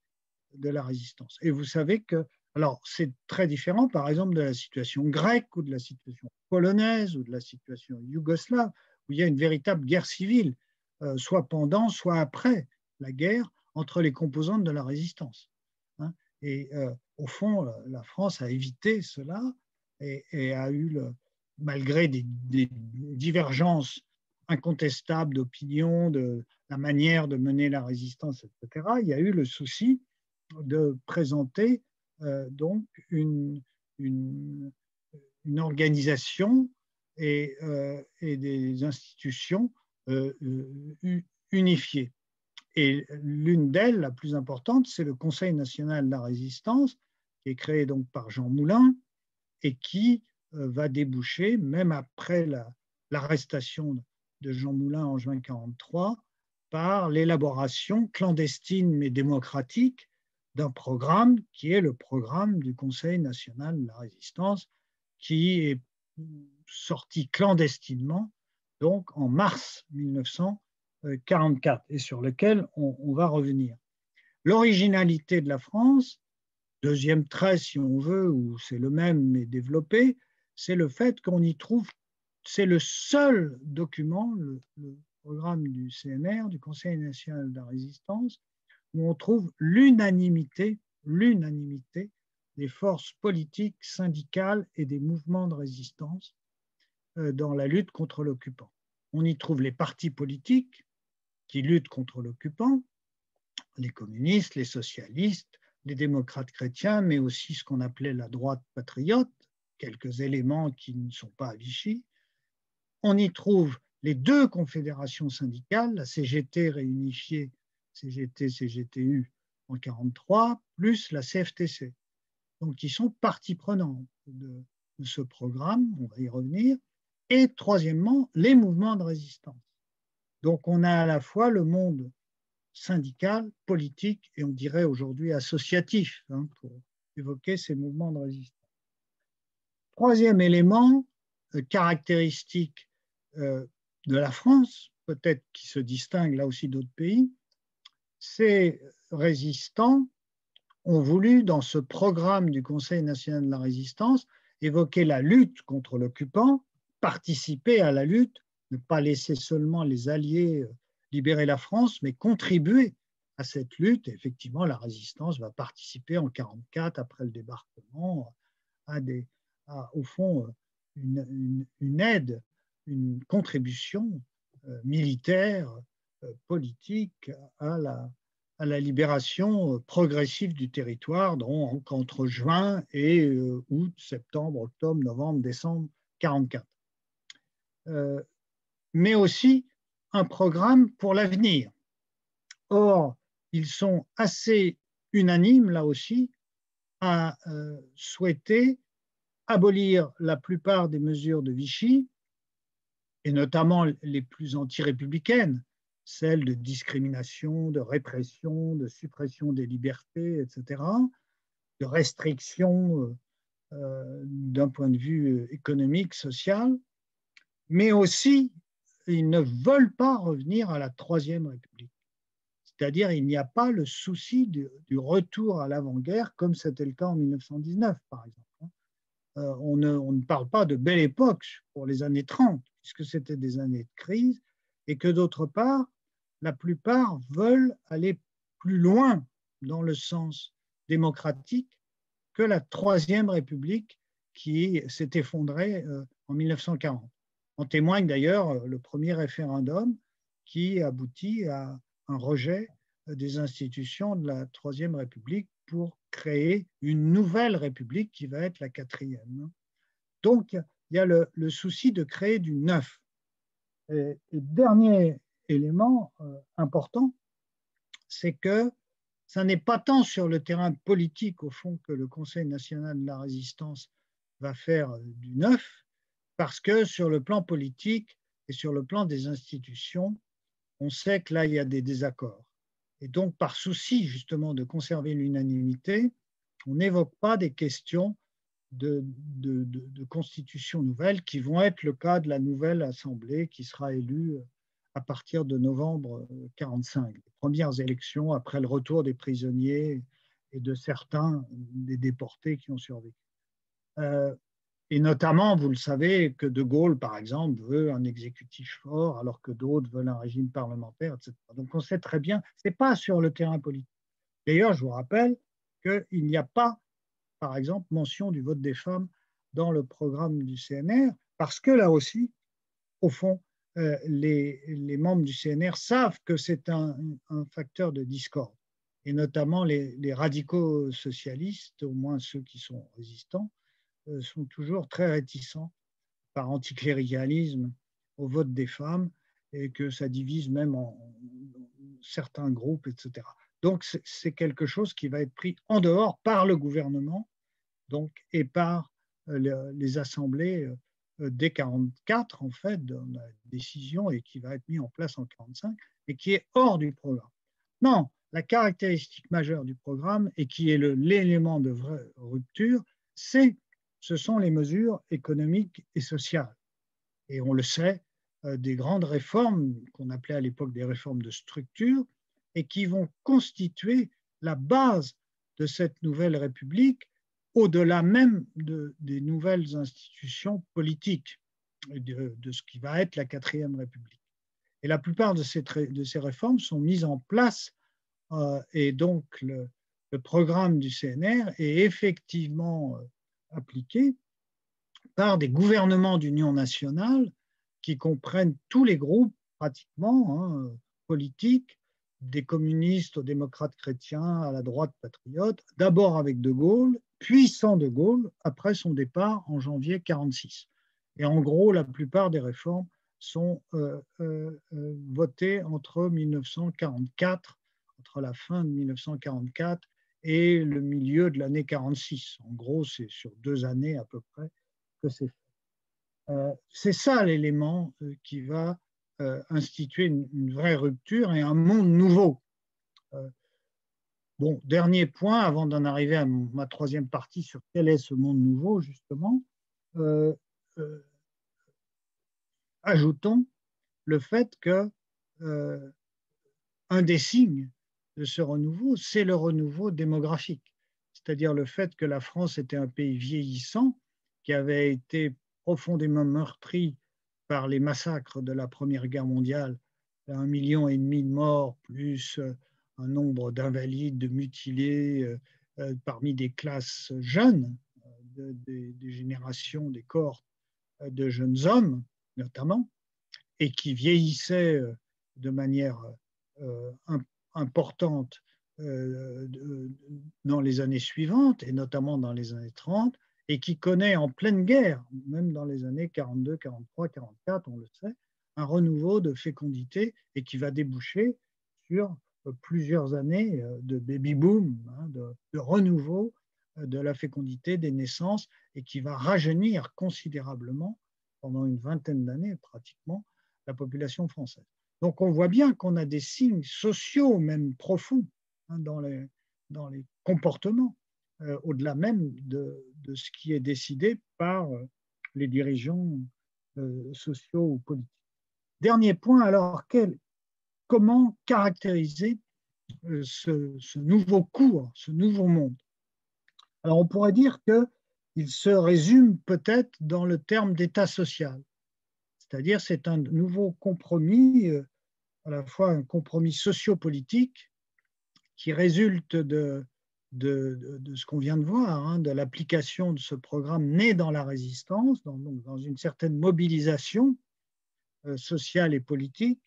de la résistance. Et vous savez que, alors c'est très différent par exemple de la situation grecque ou de la situation polonaise ou de la situation yougoslave, où il y a une véritable guerre civile, soit pendant, soit après la guerre, entre les composantes de la résistance. Hein. Et au fond, la France a évité cela et a eu, malgré des divergences incontestables d'opinion, de la manière de mener la résistance, etc., il y a eu le souci de présenter donc une organisation et des institutions unifiées. Et l'une d'elles, la plus importante, c'est le Conseil national de la résistance, qui est créé donc par Jean Moulin et qui va déboucher, même après l'arrestation de Jean Moulin en juin 1943, par l'élaboration clandestine mais démocratique d'un programme qui est le programme du Conseil national de la résistance, qui est sorti clandestinement donc en mars 1944 et sur lequel on va revenir. L'originalité de la France, deuxième trait si on veut, ou c'est le même mais développé, c'est le fait qu'on y trouve, c'est le seul document, le programme du CNR, du Conseil national de la résistance, où on trouve l'unanimité des forces politiques, syndicales et des mouvements de résistance dans la lutte contre l'occupant. On y trouve les partis politiques qui luttent contre l'occupant, les communistes, les socialistes, les démocrates chrétiens, mais aussi ce qu'on appelait la droite patriote, quelques éléments qui ne sont pas à Vichy. On y trouve les deux confédérations syndicales, la CGT réunifiée, CGT-CGTU en 1943, plus la CFTC. Donc, ils sont partie prenante de ce programme, on va y revenir. Et troisièmement, les mouvements de résistance. Donc, on a à la fois le monde syndical, politique et on dirait aujourd'hui associatif, hein, pour évoquer ces mouvements de résistance. Troisième élément caractéristique de la France, peut-être qui se distingue là aussi d'autres pays, ces résistants ont voulu, dans ce programme du Conseil national de la résistance, évoquer la lutte contre l'occupant, participer à la lutte, ne pas laisser seulement les Alliés libérer la France, mais contribuer à cette lutte. Et effectivement, la résistance va participer en 1944, après le débarquement, au fond, une aide une contribution militaire, politique à la libération progressive du territoire, donc entre juin et août, septembre, octobre, novembre, décembre 1944. Mais aussi un programme pour l'avenir. Or, ils sont assez unanimes, là aussi, à souhaiter abolir la plupart des mesures de Vichy, et notamment les plus anti-républicaines, celles de discrimination, de répression, de suppression des libertés, etc., de restriction d'un point de vue économique, social, mais aussi ils ne veulent pas revenir à la Troisième République. C'est-à-dire il n'y a pas le souci du retour à l'avant-guerre comme c'était le cas en 1919, par exemple. On ne parle pas de belle époque pour les années 30, puisque c'était des années de crise, et que d'autre part, la plupart veulent aller plus loin dans le sens démocratique que la Troisième République qui s'est effondrée en 1940. En témoigne d'ailleurs le premier référendum qui aboutit à un rejet des institutions de la Troisième République pour créer une nouvelle République qui va être la quatrième. Donc, il y a le souci de créer du neuf. Et dernier élément important, c'est que ça n'est pas tant sur le terrain politique, au fond, que le Conseil national de la résistance va faire du neuf, parce que sur le plan politique et sur le plan des institutions, on sait que là, il y a des désaccords. Et donc, par souci justement de conserver l'unanimité, on n'évoque pas des questions de constitution nouvelle qui vont être le cas de la nouvelle Assemblée qui sera élue à partir de novembre 1945. Les premières élections après le retour des prisonniers et de certains des déportés qui ont survécu. Et notamment, vous le savez, que De Gaulle, par exemple, veut un exécutif fort, alors que d'autres veulent un régime parlementaire, etc. Donc on sait très bien, ce n'est pas sur le terrain politique. D'ailleurs, je vous rappelle qu'il n'y a pas, par exemple, mention du vote des femmes dans le programme du CNR, parce que là aussi, au fond, les membres du CNR savent que c'est un facteur de discorde. Et notamment les radicaux socialistes, au moins ceux qui sont résistants, sont toujours très réticents par anticléricalisme au vote des femmes et que ça divise même en certains groupes, etc. Donc c'est quelque chose qui va être pris en dehors par le gouvernement donc, et par les assemblées dès 1944, en fait, dans la décision et qui va être mis en place en 1945 et qui est hors du programme. Non, la caractéristique majeure du programme et qui est l'élément de vraie rupture, ce sont les mesures économiques et sociales. Et on le sait, des grandes réformes qu'on appelait à l'époque des réformes de structure et qui vont constituer la base de cette nouvelle République au-delà même des nouvelles institutions politiques, de ce qui va être la quatrième République. Et la plupart de ces réformes sont mises en place et donc le programme du CNR est effectivement appliqué par des gouvernements d'union nationale qui comprennent tous les groupes pratiquement politiques, des communistes aux démocrates chrétiens, à la droite patriote, d'abord avec De Gaulle, puis sans De Gaulle, après son départ en janvier 1946. Et en gros, la plupart des réformes sont votées entre 1944, entre la fin de 1944 et le milieu de l'année 1946. En gros, c'est sur 2 années à peu près que c'est fait. C'est ça l'élément qui va instituer une vraie rupture et un monde nouveau. Bon, dernier point, avant d'en arriver à ma troisième partie sur quel est ce monde nouveau, justement, ajoutons le fait que un des signes de ce renouveau, c'est le renouveau démographique, c'est-à-dire le fait que la France était un pays vieillissant qui avait été profondément meurtri par les massacres de la Première Guerre mondiale, 1,5 million de morts, plus un nombre d'invalides, de mutilés parmi des classes jeunes, des générations, des cohortes de jeunes hommes, notamment, et qui vieillissait de manière importante dans les années suivantes, et notamment dans les années 30, et qui connaît en pleine guerre, même dans les années 42, 43, 44, on le sait, un renouveau de fécondité et qui va déboucher sur plusieurs années de baby-boom, de renouveau de la fécondité des naissances et qui va rajeunir considérablement pendant une vingtaine d'années pratiquement la population française. Donc on voit bien qu'on a des signes sociaux même profonds dans les comportements, au-delà même de ce qui est décidé par les dirigeants sociaux ou politiques. Dernier point, alors, comment caractériser ce nouveau cours, ce nouveau monde? Alors on pourrait dire qu'il se résume peut-être dans le terme d'état social, c'est-à-dire c'est un nouveau compromis, à la fois un compromis sociopolitique qui résulte de ce qu'on vient de voir, de l'application de ce programme né dans la résistance, dans une certaine mobilisation sociale et politique,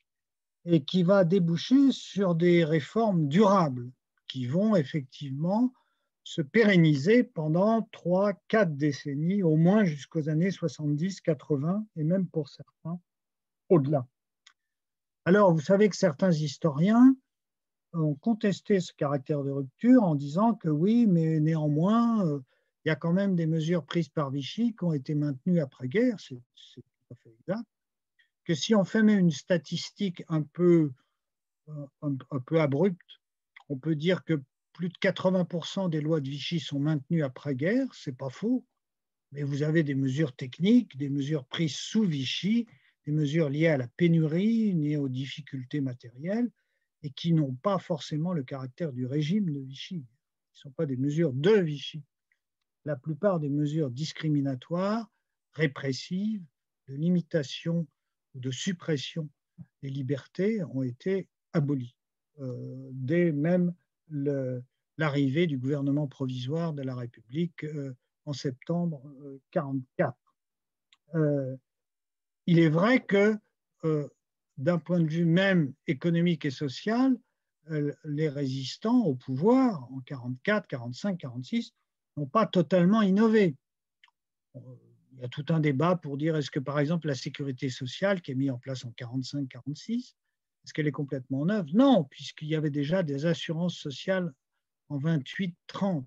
et qui va déboucher sur des réformes durables qui vont effectivement se pérenniser pendant 3-4 décennies, au moins jusqu'aux années 70, 80, et même pour certains, au-delà. Alors, vous savez que certains historiens ont contesté ce caractère de rupture en disant que oui, mais néanmoins, il y a quand même des mesures prises par Vichy qui ont été maintenues après-guerre, c'est tout à fait exact, que si on fait même une statistique un peu abrupte, on peut dire que plus de 80% des lois de Vichy sont maintenues après-guerre, ce n'est pas faux, mais vous avez des mesures techniques, des mesures prises sous Vichy, des mesures liées à la pénurie, liées aux difficultés matérielles, et qui n'ont pas forcément le caractère du régime de Vichy. Ce ne sont pas des mesures de Vichy. La plupart des mesures discriminatoires, répressives, de limitation ou de suppression des libertés ont été abolies, dès même l'arrivée du gouvernement provisoire de la République en septembre 1944. Il est vrai que d'un point de vue même économique et social, les résistants au pouvoir en 1944, 1945, 1946 n'ont pas totalement innové. Il y a tout un débat pour dire est-ce que par exemple la sécurité sociale qui est mise en place en 1945-1946, est-ce qu'elle est complètement neuve? Non, puisqu'il y avait déjà des assurances sociales en 1928-30.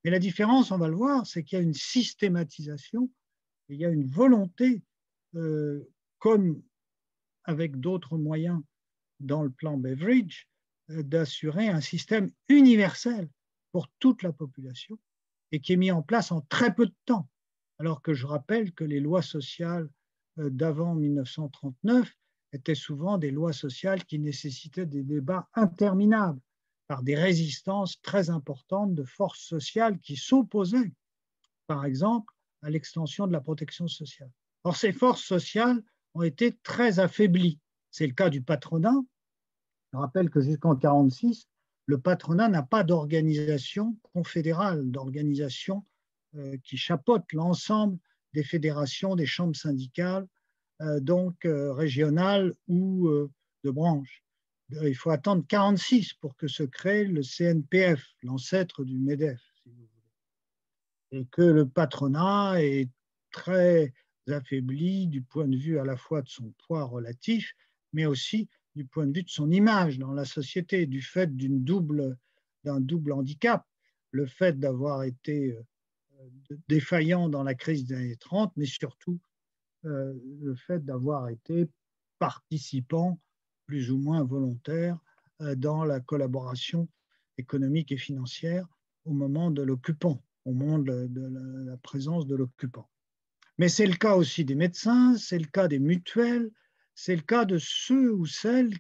Mais la différence, on va le voir, c'est qu'il y a une systématisation, il y a une volonté, comme avec d'autres moyens dans le plan Beveridge, d'assurer un système universel pour toute la population et qui est mis en place en très peu de temps. Alors que je rappelle que les lois sociales d'avant 1939 étaient souvent des lois sociales qui nécessitaient des débats interminables par des résistances très importantes de forces sociales qui s'opposaient, par exemple, à l'extension de la protection sociale. Or, ces forces sociales ont été très affaiblies. C'est le cas du patronat. Je rappelle que jusqu'en 1946, le patronat n'a pas d'organisation confédérale, d'organisation qui chapeaute l'ensemble des fédérations, des chambres syndicales, régionales ou de branches. Il faut attendre 1946 pour que se crée le CNPF, l'ancêtre du MEDEF, si vous voulez. Et que le patronat est très affaibli du point de vue à la fois de son poids relatif, mais aussi du point de vue de son image dans la société, du fait d'un double handicap, le fait d'avoir été défaillant dans la crise des années 30, mais surtout le fait d'avoir été participant plus ou moins volontaire dans la collaboration économique et financière au moment de l'occupant, au moment de la présence de l'occupant. Mais c'est le cas aussi des médecins, c'est le cas des mutuelles, c'est le cas de ceux ou celles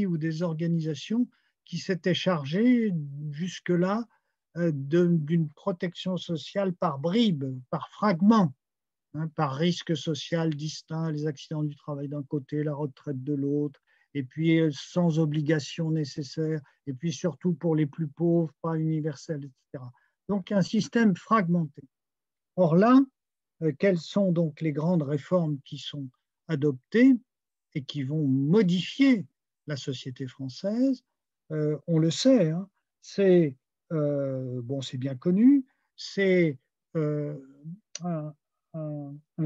ou des organisations qui s'étaient chargées jusque-là d'une protection sociale par bribes, par fragments, par risque social distinct, les accidents du travail d'un côté, la retraite de l'autre, et puis sans obligation nécessaire, et puis surtout pour les plus pauvres, pas universel, etc. Donc un système fragmenté. Or là, quelles sont donc les grandes réformes qui sont adoptées et qui vont modifier la société française. On le sait, hein, c'est bien connu, c'est un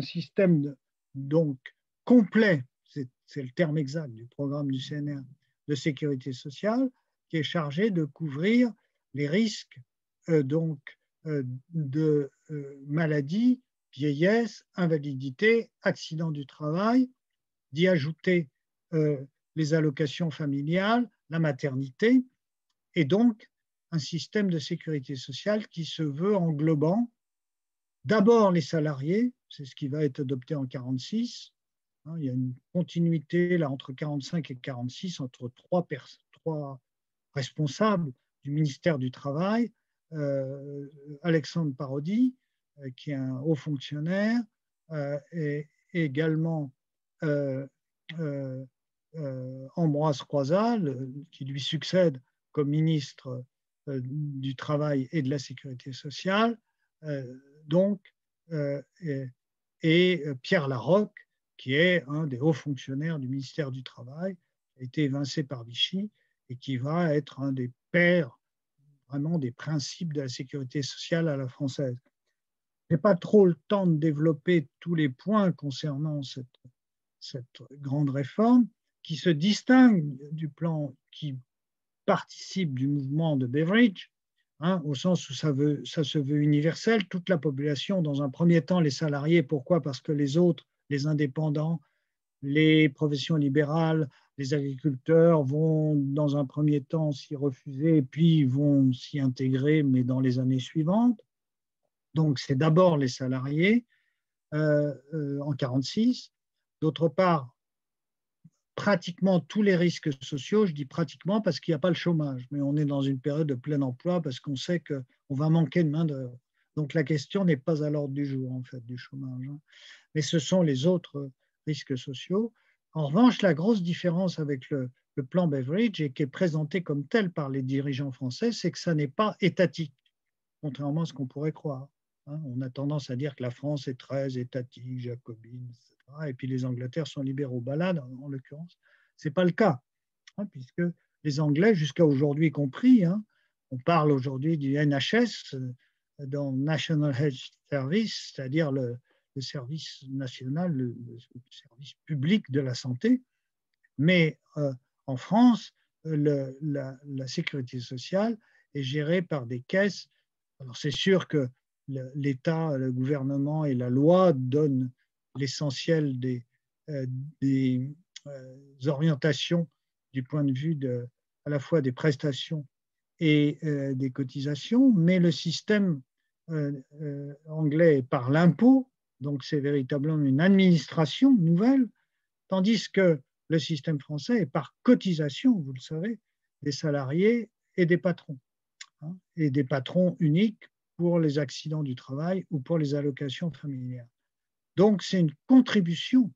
système donc complet, c'est le terme exact du programme du CNR de sécurité sociale, qui est chargé de couvrir les risques de maladie, vieillesse, invalidité, accident du travail, d'y ajouter les allocations familiales, la maternité, et donc un système de sécurité sociale qui se veut englobant d'abord les salariés, c'est ce qui va être adopté en 1946. Il y a une continuité là, entre 1945 et 1946 entre trois responsables du ministère du Travail, Alexandre Parodi, qui est un haut fonctionnaire, et également Ambroise Croizat, qui lui succède comme ministre du Travail et de la Sécurité sociale, et Pierre Larocque, qui est un des hauts fonctionnaires du ministère du Travail, qui a été évincé par Vichy et qui va être un des pères vraiment des principes de la sécurité sociale à la française. Je n'ai pas trop le temps de développer tous les points concernant cette grande réforme qui se distingue du plan qui participe du mouvement de Beveridge, au sens où ça se veut universel, toute la population, dans un premier temps les salariés. Pourquoi? Parce que les autres, les indépendants, les professions libérales, les agriculteurs vont dans un premier temps s'y refuser et puis vont s'y intégrer, mais dans les années suivantes. Donc c'est d'abord les salariés en 1946. D'autre part, pratiquement tous les risques sociaux, je dis pratiquement parce qu'il n'y a pas le chômage, mais on est dans une période de plein emploi parce qu'on sait qu'on va manquer de main-d'œuvre. Donc la question n'est pas à l'ordre du jour, en fait, du chômage. Mais ce sont les autres risques sociaux. En revanche, la grosse différence avec le plan Beveridge, et qui est présenté comme tel par les dirigeants français, c'est que ça n'est pas étatique, contrairement à ce qu'on pourrait croire. On a tendance à dire que la France est très étatique, jacobine, etc. Et puis les Angleterres sont libéraux. Là, en l'occurrence, ce n'est pas le cas, puisque les Anglais, jusqu'à aujourd'hui compris, on parle aujourd'hui du NHS, dans National Health Service, c'est-à-dire le service national, le service public de la santé. Mais en France, la sécurité sociale est gérée par des caisses. Alors c'est sûr que l'État, le gouvernement et la loi donnent l'essentiel des orientations du point de vue à la fois des prestations et des cotisations, mais le système anglais est par l'impôt, donc c'est véritablement une administration nouvelle, tandis que le système français est par cotisation, vous le savez, des salariés et des patrons, et des patrons uniques pour les accidents du travail ou pour les allocations familiales. Donc c'est une contribution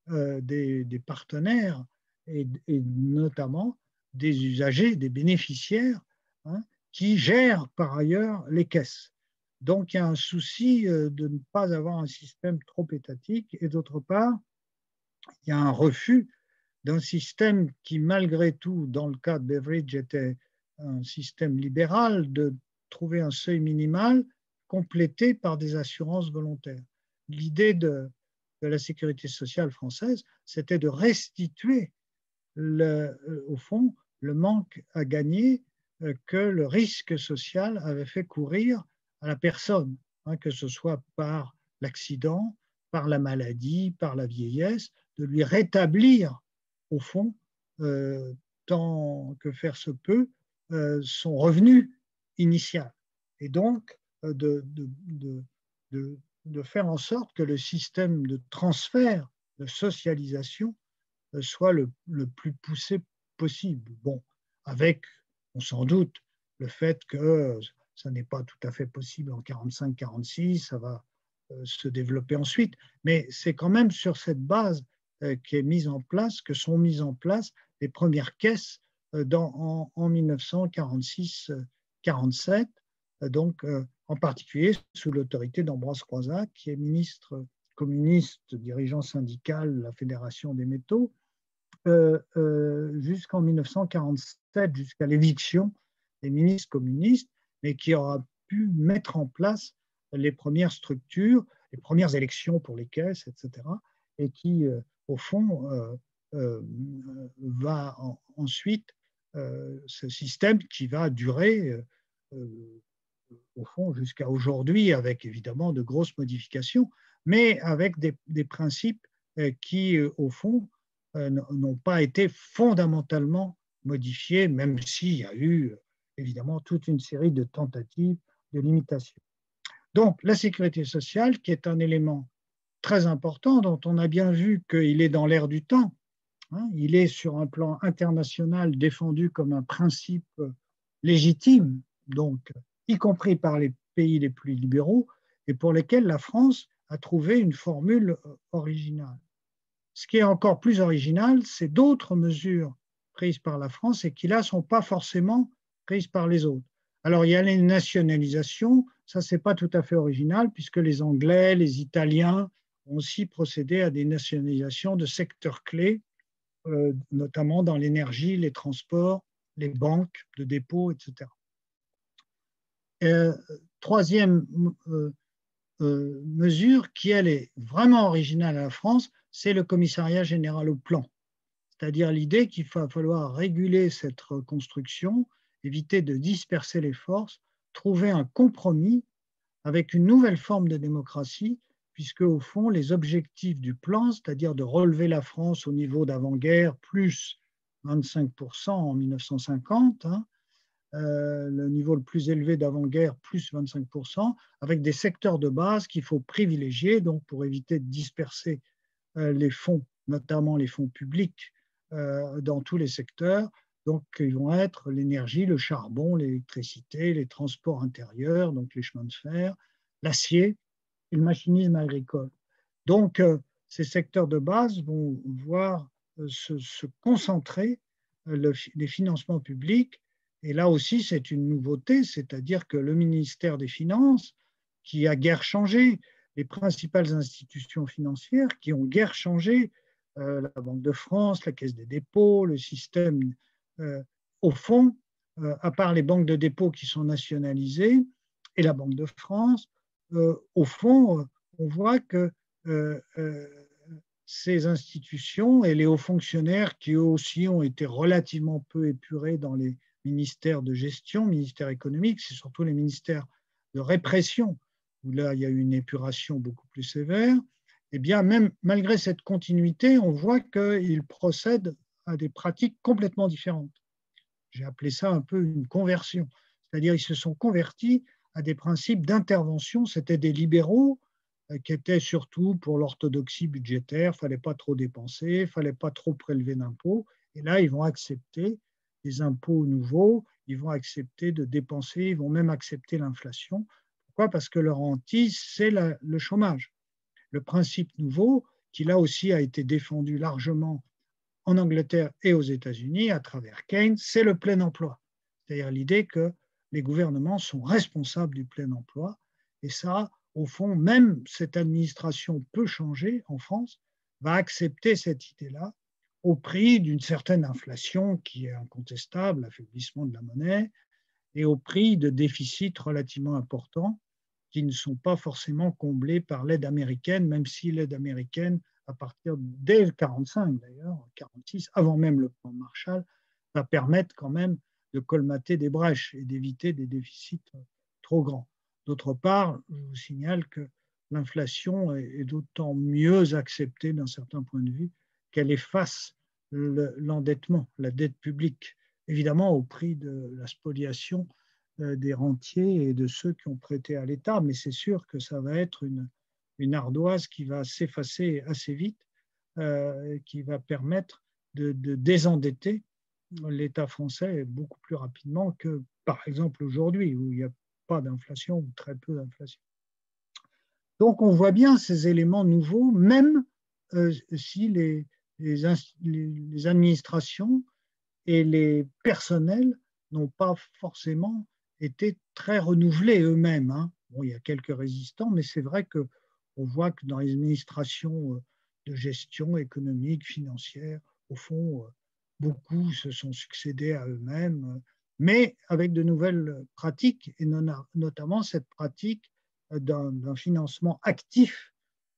des partenaires et notamment des usagers, des bénéficiaires, qui gèrent par ailleurs les caisses. Donc il y a un souci de ne pas avoir un système trop étatique, et d'autre part, il y a un refus d'un système qui, malgré tout, dans le cas de Beveridge, était un système libéral, de trouver un seuil minimal complété par des assurances volontaires. L'idée de la sécurité sociale française, c'était de restituer, au fond, le manque à gagner que le risque social avait fait courir à la personne, que ce soit par l'accident, par la maladie, par la vieillesse, de lui rétablir, au fond, tant que faire se peut, son revenu initial. Et donc, de faire en sorte que le système de transfert, de socialisation, soit le plus poussé possible. Bon, avec, on s'en doute, le fait que ça n'est pas tout à fait possible en 1945-1946, ça va se développer ensuite, mais c'est quand même sur cette base qui est mise en place, que sont mises en place les premières caisses en 1946-47, donc en particulier sous l'autorité d'Ambroise Croizat, qui est ministre communiste, dirigeant syndical de la Fédération des métaux, jusqu'en 1947, jusqu'à l'éviction des ministres communistes, mais qui aura pu mettre en place les premières structures, les premières élections pour les caisses, etc., et qui, au fond, va ensuite, ce système qui va durer, au fond, jusqu'à aujourd'hui, avec évidemment de grosses modifications, mais avec des principes qui, au fond, n'ont pas été fondamentalement modifiés, même s'il y a eu évidemment toute une série de tentatives de limitation. Donc, la sécurité sociale, qui est un élément très important, dont on a bien vu qu'il est dans l'air du temps, hein, il est sur un plan international défendu comme un principe légitime, donc y compris par les pays les plus libéraux, et pour lesquels la France a trouvé une formule originale. Ce qui est encore plus original, c'est d'autres mesures prises par la France et qui, là, ne sont pas forcément prises par les autres. Alors, il y a les nationalisations, ça, ce n'est pas tout à fait original, puisque les Anglais, les Italiens ont aussi procédé à des nationalisations de secteurs clés, notamment dans l'énergie, les transports, les banques de dépôt, etc. Troisième mesure qui, elle, est vraiment originale à la France, c'est le commissariat général au plan. C'est-à-dire l'idée qu'il va falloir réguler cette reconstruction, éviter de disperser les forces, trouver un compromis avec une nouvelle forme de démocratie, puisque au fond, les objectifs du plan, c'est-à-dire de relever la France au niveau d'avant-guerre, plus 25% en 1950, hein, le niveau le plus élevé d'avant-guerre, plus 25%, avec des secteurs de base qu'il faut privilégier, donc pour éviter de disperser les fonds, notamment les fonds publics, dans tous les secteurs. Donc, ils vont être l'énergie, le charbon, l'électricité, les transports intérieurs, donc les chemins de fer, l'acier et le machinisme agricole. Donc, ces secteurs de base vont voir se concentrer les financements publics. Et là aussi, c'est une nouveauté, c'est-à-dire que le ministère des Finances, qui a guère changé, les principales institutions financières qui ont guère changé, la Banque de France, la Caisse des dépôts, le système, au fond, à part les banques de dépôt qui sont nationalisées et la Banque de France, au fond, on voit que ces institutions et les hauts fonctionnaires qui eux aussi ont été relativement peu épurés dans les ministères de gestion, ministères économiques, c'est surtout les ministères de répression, où là, il y a eu une épuration beaucoup plus sévère, eh bien, même malgré cette continuité, on voit qu'ils procèdent à des pratiques complètement différentes. J'ai appelé ça un peu une conversion, c'est-à-dire ils se sont convertis à des principes d'intervention. C'était des libéraux qui étaient surtout pour l'orthodoxie budgétaire, il ne fallait pas trop dépenser, il ne fallait pas trop prélever d'impôts, et là, ils vont accepter des impôts nouveaux, ils vont accepter de dépenser, ils vont même accepter l'inflation. Pourquoi ? Parce que leur hantise, c'est le chômage. Le principe nouveau, qui là aussi a été défendu largement en Angleterre et aux États-Unis à travers Keynes, c'est le plein emploi. C'est-à-dire l'idée que les gouvernements sont responsables du plein emploi. Et ça, au fond, même cette administration peut changer en France, va accepter cette idée-là au prix d'une certaine inflation qui est incontestable, l'affaiblissement de la monnaie, et au prix de déficits relativement importants qui ne sont pas forcément comblés par l'aide américaine, même si l'aide américaine, à partir dès 1945 d'ailleurs, 1946, avant même le plan Marshall, va permettre quand même de colmater des brèches et d'éviter des déficits trop grands. D'autre part, je vous signale que l'inflation est d'autant mieux acceptée d'un certain point de vue qu'elle efface l'endettement, la dette publique, évidemment au prix de la spoliation des rentiers et de ceux qui ont prêté à l'État, mais c'est sûr que ça va être une ardoise qui va s'effacer assez vite, qui va permettre de désendetter l'État français beaucoup plus rapidement que, par exemple, aujourd'hui, où il n'y a pas d'inflation ou très peu d'inflation. Donc, on voit bien ces éléments nouveaux, même si les administrations et les personnels n'ont pas forcément été très renouvelés eux-mêmes, hein. Bon, il y a quelques résistants, mais c'est vrai qu'on voit que dans les administrations de gestion économique, financière, au fond, beaucoup se sont succédés à eux-mêmes, mais avec de nouvelles pratiques, et notamment cette pratique d'un financement actif,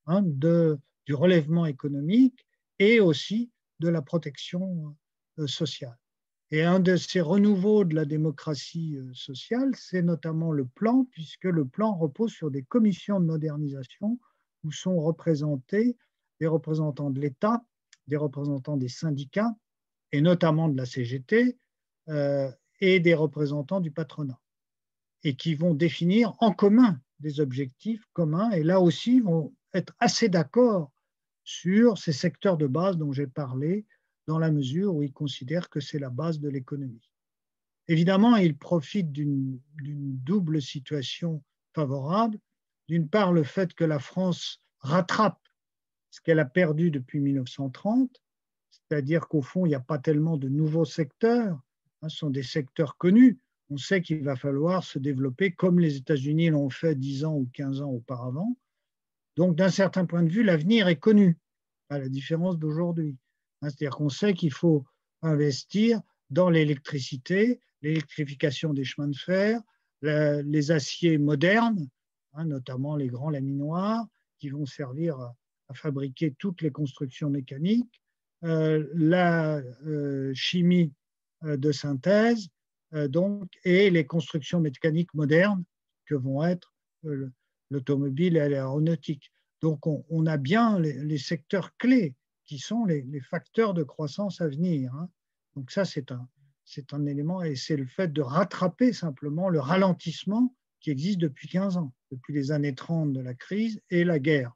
hein, du relèvement économique et aussi de la protection sociale. Et un de ces renouveaux de la démocratie sociale, c'est notamment le plan, puisque le plan repose sur des commissions de modernisation où sont représentés des représentants de l'État, des représentants des syndicats, et notamment de la CGT, et des représentants du patronat, et qui vont définir en commun des objectifs communs, et là aussi vont être assez d'accord sur ces secteurs de base dont j'ai parlé, dans la mesure où ils considèrent que c'est la base de l'économie. Évidemment, ils profitent d'une double situation favorable. D'une part, le fait que la France rattrape ce qu'elle a perdu depuis 1930, c'est-à-dire qu'au fond, il n'y a pas tellement de nouveaux secteurs, hein, ce sont des secteurs connus. On sait qu'il va falloir se développer comme les États-Unis l'ont fait 10 ans ou 15 ans auparavant. Donc, d'un certain point de vue, l'avenir est connu, à la différence d'aujourd'hui. C'est-à-dire qu'on sait qu'il faut investir dans l'électricité, l'électrification des chemins de fer, les aciers modernes, hein, notamment les grands laminoirs, qui vont servir à fabriquer toutes les constructions mécaniques, la chimie de synthèse, donc, et les constructions mécaniques modernes que vont être l'automobile et l'aéronautique. Donc, on a bien les secteurs clés qui sont les facteurs de croissance à venir, hein. Donc, ça, c'est un élément, et c'est le fait de rattraper simplement le ralentissement qui existe depuis 15 ans, depuis les années 30 de la crise et la guerre.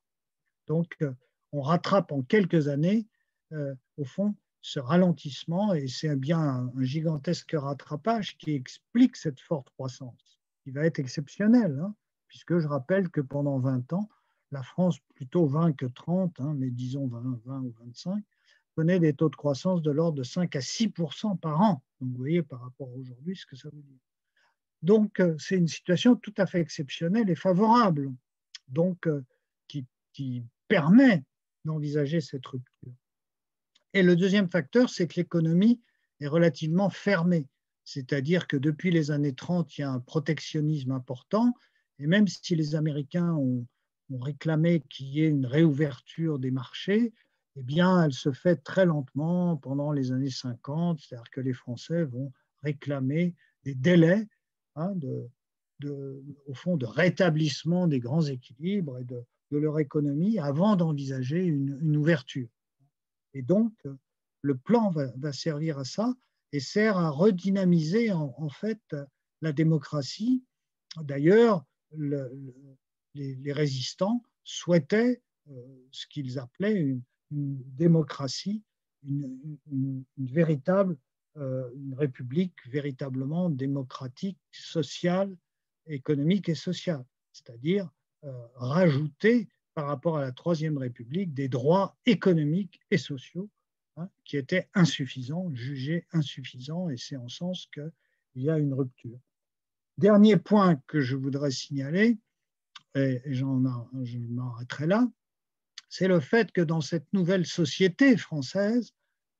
Donc, on rattrape en quelques années, au fond, ce ralentissement, et c'est bien un gigantesque rattrapage qui explique cette forte croissance, qui va être exceptionnelle, hein, puisque je rappelle que pendant 20 ans, la France, plutôt 20 que 30, hein, mais disons 20 ou 25, connaît des taux de croissance de l'ordre de 5 à 6% par an. Donc, vous voyez par rapport à aujourd'hui ce que ça veut dire. Donc, c'est une situation tout à fait exceptionnelle et favorable, donc qui permet d'envisager cette rupture. Et le deuxième facteur, c'est que l'économie est relativement fermée, c'est-à-dire que depuis les années 30, il y a un protectionnisme important, et même si les Américains ont réclamé qu'il y ait une réouverture des marchés, eh bien, elle se fait très lentement pendant les années 50, c'est-à-dire que les Français vont réclamer des délais, hein, au fond, de rétablissement des grands équilibres et de leur économie avant d'envisager une ouverture. Et donc, le plan va servir à ça et sert à redynamiser en fait la démocratie. D'ailleurs, les résistants souhaitaient ce qu'ils appelaient une démocratie, une véritable, une république véritablement démocratique, sociale, économique et sociale, c'est-à-dire rajouter par rapport à la Troisième République des droits économiques et sociaux, hein, qui étaient insuffisants, jugés insuffisants, et c'est en ce sens qu'il y a une rupture. Dernier point que je voudrais signaler, et je m'arrêterai là, c'est le fait que dans cette nouvelle société française,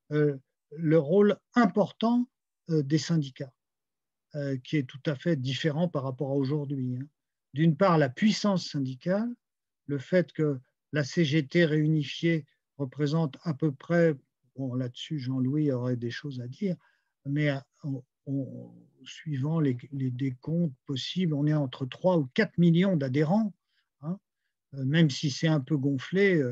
le rôle important des syndicats, qui est tout à fait différent par rapport à aujourd'hui, hein. D'une part, la puissance syndicale, le fait que la CGT réunifiée représente à peu près, bon, là-dessus Jean-Louis aurait des choses à dire, mais suivant les décomptes possibles, on est entre 3 ou 4 millions d'adhérents, hein, même si c'est un peu gonflé,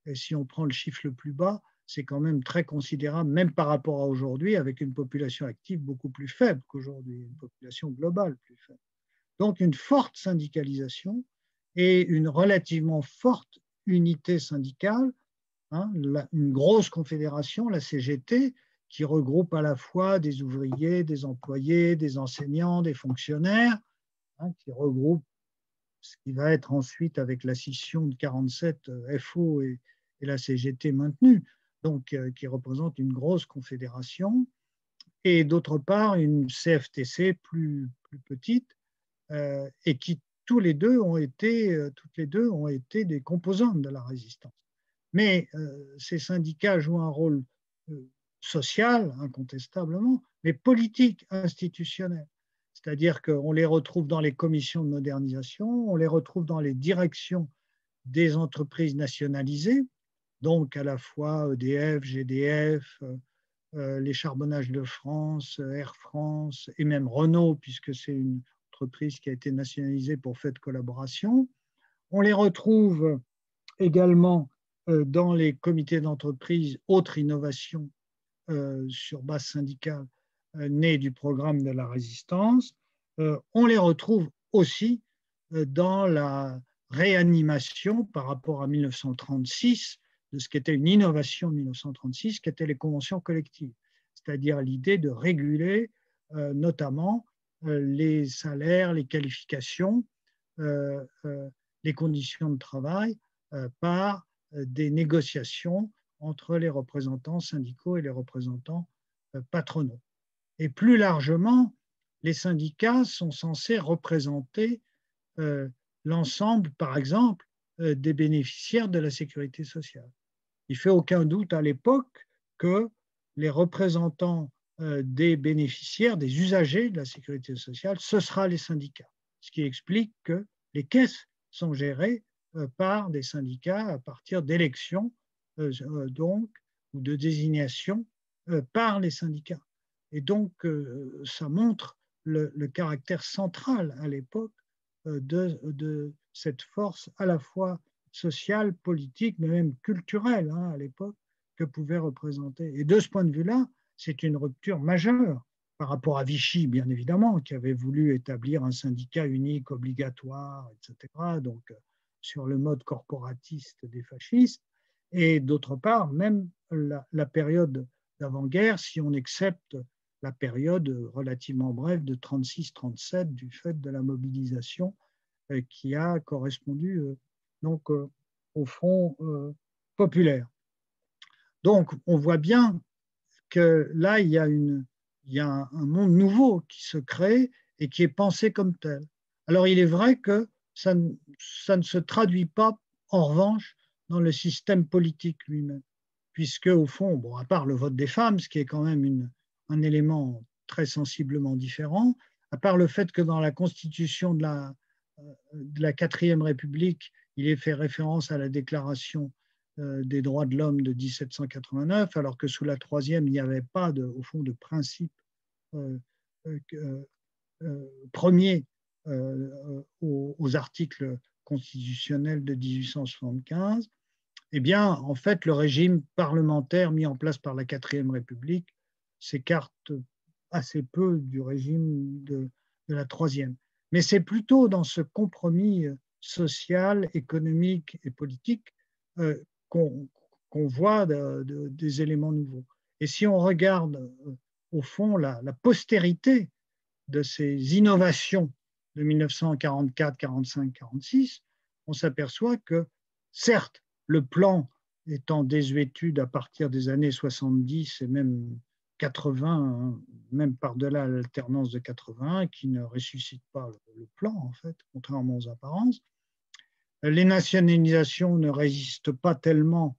et si on prend le chiffre le plus bas, c'est quand même très considérable, même par rapport à aujourd'hui, avec une population active beaucoup plus faible qu'aujourd'hui, une population globale plus faible. Donc une forte syndicalisation et une relativement forte unité syndicale, hein, une grosse confédération, la CGT, qui regroupe à la fois des ouvriers, des employés, des enseignants, des fonctionnaires, hein, qui regroupe ce qui va être ensuite avec la scission de 47 FO et la CGT maintenue, donc qui représente une grosse confédération, et d'autre part une CFTC plus plus petites, et qui toutes les deux ont été des composantes de la résistance. Mais ces syndicats jouent un rôle social, incontestablement, mais politique, institutionnel. C'est-à-dire qu'on les retrouve dans les commissions de modernisation, on les retrouve dans les directions des entreprises nationalisées, donc à la fois EDF, GDF, les Charbonnages de France, Air France et même Renault, puisque c'est une entreprise qui a été nationalisée pour fait de collaboration. On les retrouve également dans les comités d'entreprise, autre innovation sur base syndicale née du programme de la résistance. On les retrouve aussi dans la réanimation par rapport à 1936 de ce qui était une innovation de 1936, qui étaient les conventions collectives, c'est-à-dire l'idée de réguler notamment les salaires, les qualifications, les conditions de travail par des négociations entre les représentants syndicaux et les représentants patronaux. Et plus largement, les syndicats sont censés représenter l'ensemble, par exemple, des bénéficiaires de la sécurité sociale. Il ne fait aucun doute à l'époque que les représentants des bénéficiaires, des usagers de la sécurité sociale, ce sera les syndicats. Ce qui explique que les caisses sont gérées par des syndicats à partir d'élections donc, ou de désignations par les syndicats. Et donc, ça montre le caractère central à l'époque de cette force à la fois sociale, politique, mais même culturelle à l'époque que pouvait représenter. Et de ce point de vue-là, c'est une rupture majeure par rapport à Vichy, bien évidemment, qui avait voulu établir un syndicat unique, obligatoire, etc., donc sur le mode corporatiste des fascistes. Et d'autre part, même la période d'avant-guerre, si on accepte la période relativement brève de 36-37 du fait de la mobilisation qui a correspondu donc, au Front populaire. Donc, on voit bien que là, il y a un monde nouveau qui se crée et qui est pensé comme tel. Alors, il est vrai que ça ne se traduit pas, en revanche, dans le système politique lui-même, puisque, au fond, bon, à part le vote des femmes, ce qui est quand même un élément très sensiblement différent, à part le fait que dans la constitution de la 4e République, il est fait référence à la déclaration des droits de l'homme de 1789, alors que sous la 3e, il n'y avait pas, au fond, de principe premier aux articles constitutionnels de 1875. Eh bien, en fait, le régime parlementaire mis en place par la 4e République s'écarte assez peu du régime de la 3e. Mais c'est plutôt dans ce compromis social, économique et politique qu'on voit des éléments nouveaux. Et si on regarde, au fond, la postérité de ces innovations de 1944, 45, 46, on s'aperçoit que, certes, le plan est en désuétude à partir des années 70 et même 80, même par-delà l'alternance de 81, qui ne ressuscite pas le plan, en fait, contrairement aux apparences. Les nationalisations ne résistent pas tellement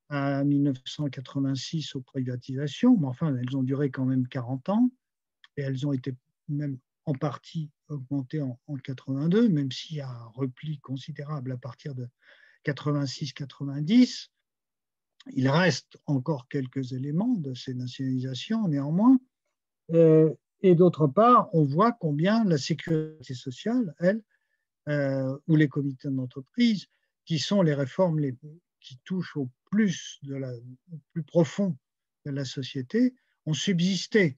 à 1986 aux privatisations, mais enfin, elles ont duré quand même 40 ans, et elles ont été même en partie augmentées en 82, même s'il y a un repli considérable à partir de 86-90. Il reste encore quelques éléments de ces nationalisations, néanmoins. Et d'autre part, on voit combien la sécurité sociale, elle, ou les comités d'entreprise, qui sont les réformes qui touchent au plus profond de la société, ont subsisté,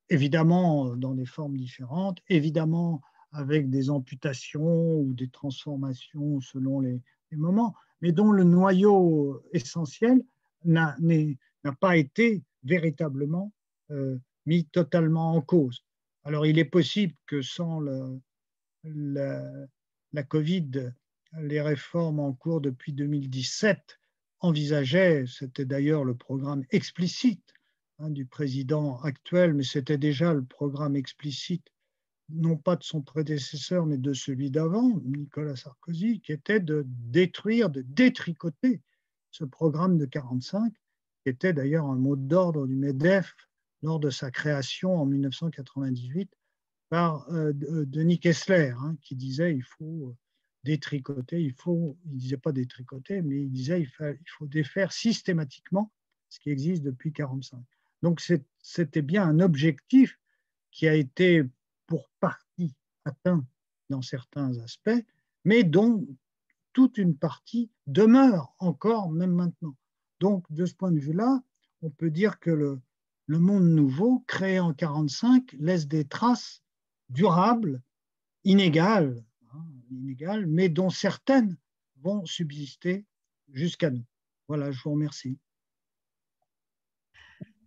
évidemment dans des formes différentes, évidemment avec des amputations ou des transformations selon les moments, mais dont le noyau essentiel n'a pas été véritablement mis totalement en cause. Alors, il est possible que sans la Covid, les réformes en cours depuis 2017 envisageaient, c'était d'ailleurs le programme explicite du président actuel, mais c'était déjà le programme explicite non pas de son prédécesseur, mais de celui d'avant, Nicolas Sarkozy, qui était de détruire, de détricoter ce programme de 45, qui était d'ailleurs un mot d'ordre du MEDEF lors de sa création en 1998 par Denis Kessler, hein, qui disait il faut détricoter, il ne disait pas détricoter, mais il disait il faut défaire systématiquement ce qui existe depuis 45. Donc c'était bien un objectif qui a été pour partie atteint dans certains aspects, mais dont toute une partie demeure encore, même maintenant. Donc, de ce point de vue-là, on peut dire que le monde nouveau, créé en 1945, laisse des traces durables, inégales, mais dont certaines vont subsister jusqu'à nous. Voilà, je vous remercie.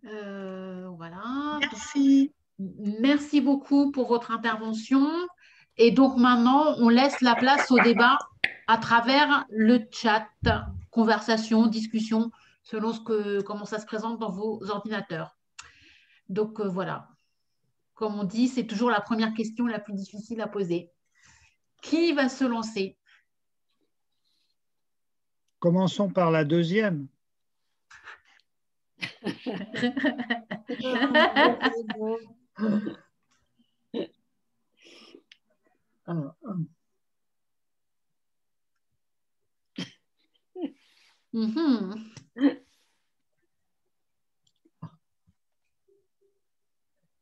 Voilà. Merci. Merci beaucoup pour votre intervention. Et donc maintenant, on laisse la place au débat à travers le chat, conversation, discussion, selon comment ça se présente dans vos ordinateurs. Donc voilà. Comme on dit, c'est toujours la première question la plus difficile à poser. Qui va se lancer? Commençons par la deuxième.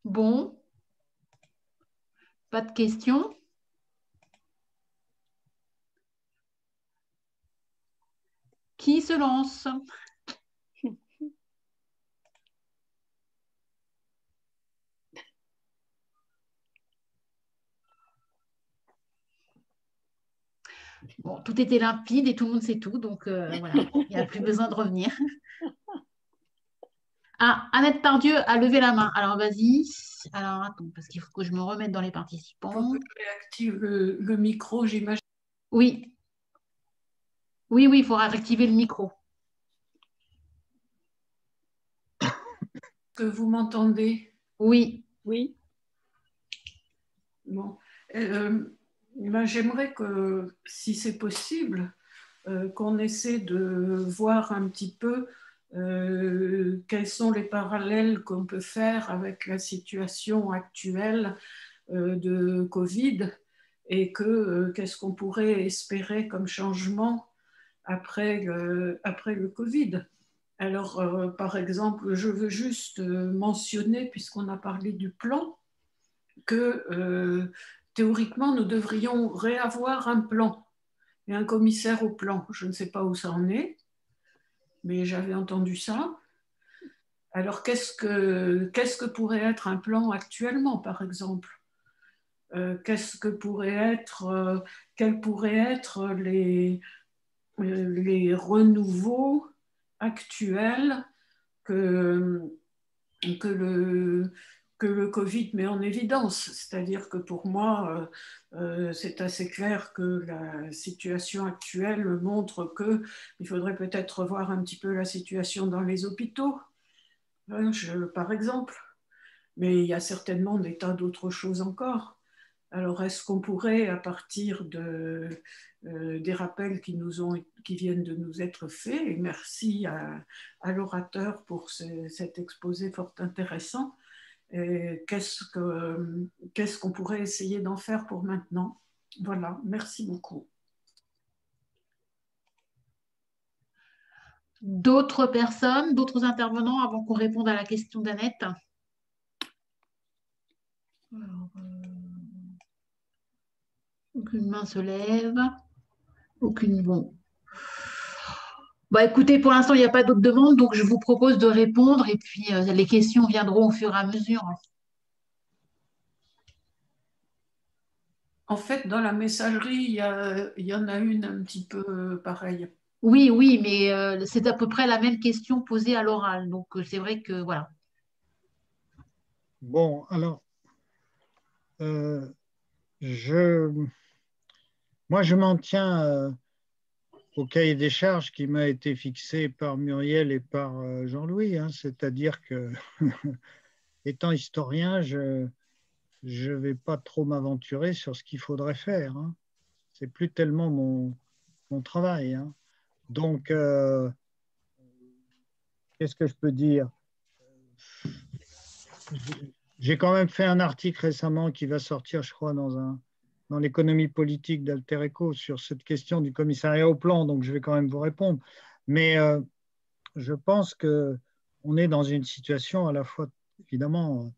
Bon, pas de questions? Qui se lance? Bon, tout était limpide et tout le monde sait tout, donc voilà, il n'y a plus besoin de revenir. Ah, Annette Tardieu a levé la main. Alors, vas-y. Alors, attends, parce qu'il faut que je me remette dans les participants. Je réactive le micro, j'imagine. Oui. Oui, il faudra réactiver le micro. Que vous m'entendez? Oui. Oui. Bon. J'aimerais que, si c'est possible, qu'on essaie de voir un petit peu quels sont les parallèles qu'on peut faire avec la situation actuelle de Covid et qu'est-ce qu'on pourrait espérer comme changement après le Covid. Alors, par exemple, je veux juste mentionner, puisqu'on a parlé du plan, que théoriquement, nous devrions réavoir un plan et un commissaire au plan. Je ne sais pas où ça en est, mais j'avais entendu ça. Alors, qu'est-ce que pourrait être un plan actuellement, par exemple? Quels pourraient être les renouveaux actuels que le Covid met en évidence. C'est-à-dire que pour moi, c'est assez clair que la situation actuelle montre qu'il faudrait peut-être revoir un petit peu la situation dans les hôpitaux, par exemple. Mais il y a certainement des tas d'autres choses encore. Alors, est-ce qu'on pourrait, à partir des rappels qui viennent de nous être faits, et merci à l'orateur pour cet exposé fort intéressant, qu'est-ce qu'on pourrait essayer d'en faire pour maintenant? Voilà, merci beaucoup. D'autres personnes, d'autres intervenants avant qu'on réponde à la question d'Annette? Aucune main se lève. Aucune. Bon. Bah, écoutez, pour l'instant, il n'y a pas d'autres demandes, donc je vous propose de répondre et puis les questions viendront au fur et à mesure. En fait, dans la messagerie, il y en a une un petit peu pareille. Oui, mais c'est à peu près la même question posée à l'oral. Donc, c'est vrai que, voilà. Bon, alors, moi, je m'en tiens au cahier des charges qui m'a été fixé par Muriel et par Jean-Louis, hein, c'est-à-dire que, étant historien, je ne vais pas trop m'aventurer sur ce qu'il faudrait faire. Hein. Ce n'est plus tellement mon travail. Hein. Donc, qu'est-ce que je peux dire? J'ai quand même fait un article récemment qui va sortir, je crois, dans l'économie politique d'Alter Echo sur cette question du commissariat au plan, donc je vais quand même vous répondre. Mais je pense qu'on est dans une situation à la fois, évidemment,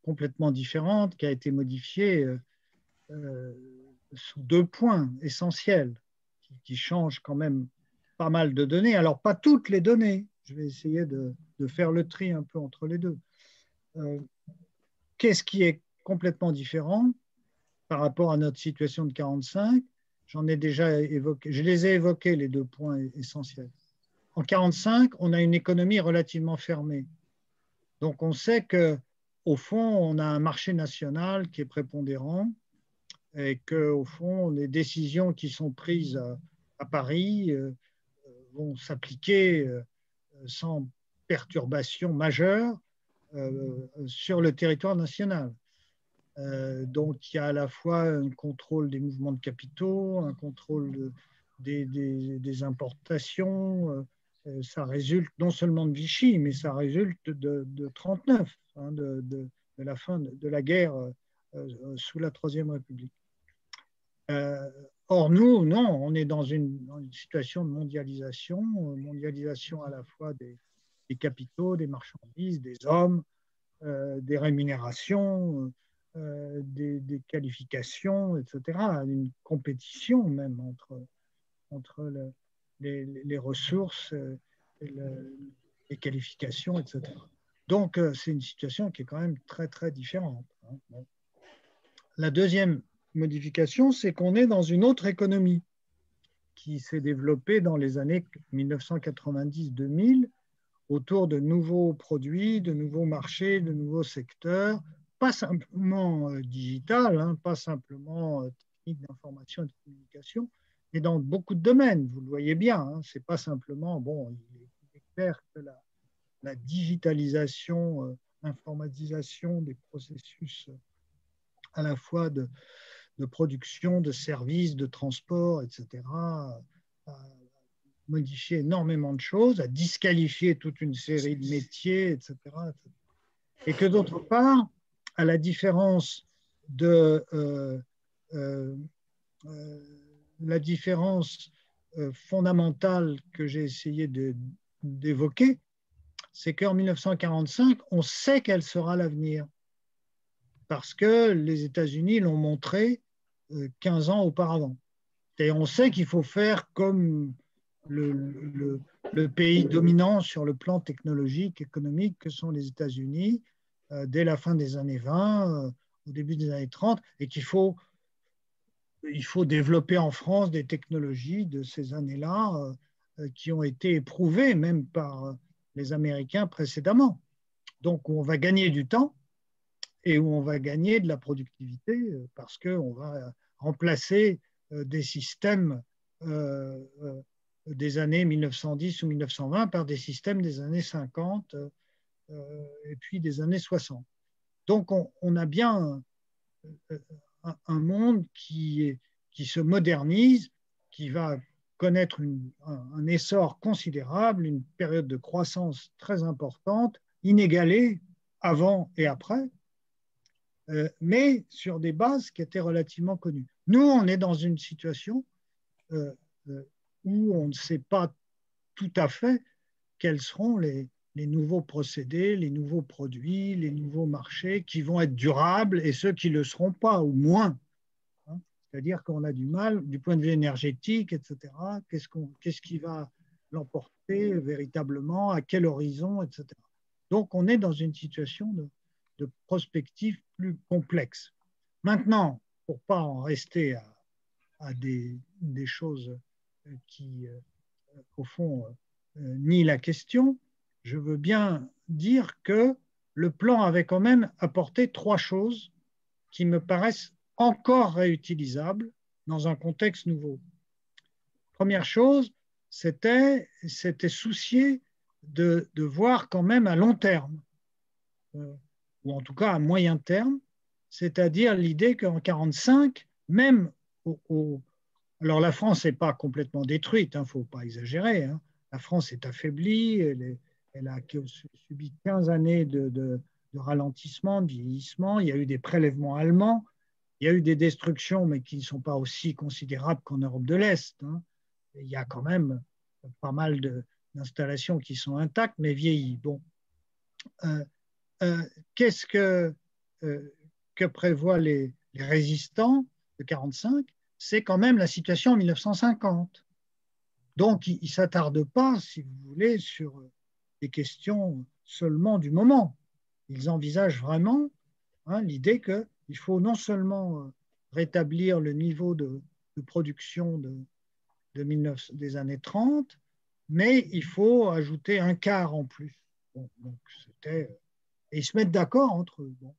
complètement différente, qui a été modifiée sous 2 points essentiels, qui changent quand même pas mal de données. Alors, pas toutes les données, je vais essayer de faire le tri un peu entre les deux. Qu'est-ce qui est complètement différent par rapport à notre situation de 1945? J'en ai déjà évoqué, je les ai évoqués, les 2 points essentiels. En 1945, on a une économie relativement fermée. Donc, on sait qu'au fond, on a un marché national qui est prépondérant et qu'au fond, les décisions qui sont prises à Paris vont s'appliquer sans perturbation majeure sur le territoire national. Donc, il y a à la fois un contrôle des mouvements de capitaux, un contrôle des importations. Ça résulte non seulement de Vichy, mais ça résulte de 1939, hein, de la fin de la guerre sous la Troisième République. Or, nous, non, on est dans une situation de mondialisation à la fois des capitaux, des marchandises, des hommes, des rémunérations, des qualifications, etc. Une compétition même entre les ressources, les qualifications, etc. Donc, c'est une situation qui est quand même très, très différente. Hein. Bon. La deuxième modification, c'est qu'on est dans une autre économie qui s'est développée dans les années 1990-2000 autour de nouveaux produits, de nouveaux marchés, de nouveaux secteurs, pas simplement digital, hein, pas simplement technique d'information et de communication, mais dans beaucoup de domaines. Vous le voyez bien, hein, c'est pas simplement, bon, il est clair que la digitalisation, l'informatisation des processus à la fois de production, de services, de transport, etc., modifié énormément de choses, a disqualifié toute une série de métiers, etc. Et que d'autre part, à la différence de la différence fondamentale que j'ai essayé d'évoquer, c'est qu'en 1945, on sait quel sera l'avenir, parce que les États-Unis l'ont montré 15 ans auparavant. Et on sait qu'il faut faire comme le pays dominant sur le plan technologique, économique que sont les États-Unis dès la fin des années 20, au début des années 30, et qu'il faut développer en France des technologies de ces années-là qui ont été éprouvées même par les Américains précédemment. Donc, on va gagner du temps et où on va gagner de la productivité parce qu'on va remplacer des systèmes des années 1910 ou 1920 par des systèmes des années 50 et puis des années 60. Donc, on a bien un monde qui se modernise, qui va connaître un essor considérable, une période de croissance très importante, inégalée avant et après, mais sur des bases qui étaient relativement connues. Nous, on est dans une situation où on ne sait pas tout à fait quels seront les nouveaux procédés, les nouveaux produits, les nouveaux marchés qui vont être durables et ceux qui ne le seront pas, ou moins. Hein, c'est-à-dire qu'on a du mal, du point de vue énergétique, etc. Qu'est-ce qui va l'emporter véritablement, à quel horizon, etc. Donc, on est dans une situation de prospective plus complexe. Maintenant, pour ne pas en rester à des choses qui, au fond, nient la question, je veux bien dire que le plan avait quand même apporté 3 choses qui me paraissent encore réutilisables dans un contexte nouveau. Première chose, c'était soucier de voir quand même à long terme, ou en tout cas à moyen terme, c'est-à-dire l'idée qu'en 1945, même alors la France n'est pas complètement détruite, il ne faut pas exagérer, hein. La France est affaiblie, elle a subi 15 années de ralentissement, de vieillissement, il y a eu des prélèvements allemands, il y a eu des destructions, mais qui ne sont pas aussi considérables qu'en Europe de l'Est, hein. Il y a quand même pas mal d'installations qui sont intactes, mais vieillies. Bon. Qu'est-ce que prévoient les résistants de 1945? C'est quand même la situation en 1950. Donc, ils ne s'attardent pas, si vous voulez, sur des questions seulement du moment. Ils envisagent vraiment, hein, l'idée qu'il faut non seulement rétablir le niveau de production des années 30, mais il faut ajouter un quart en plus. Bon, donc et ils se mettent d'accord entre eux. Bon.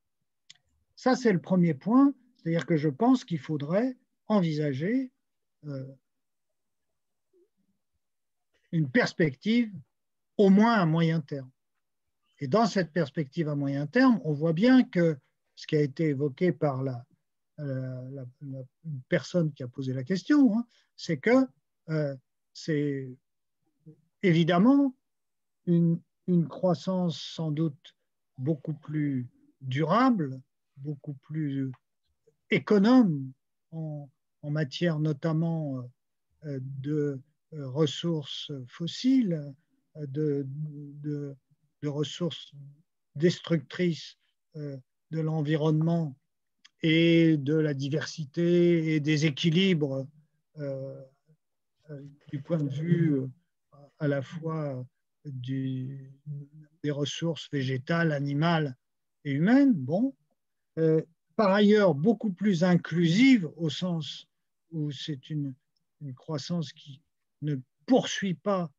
Ça, c'est le premier point, c'est-à-dire que je pense qu'il faudrait envisager une perspective au moins à moyen terme. Et dans cette perspective à moyen terme, on voit bien que ce qui a été évoqué par la personne qui a posé la question, hein, c'est que c'est évidemment une croissance sans doute beaucoup plus durable, beaucoup plus économe en matière notamment de ressources fossiles, de ressources destructrices de l'environnement et de la diversité et des équilibres du point de vue à la fois des ressources végétales, animales et humaines. Bon. Par ailleurs, beaucoup plus inclusive au sens où c'est une croissance qui ne poursuit pas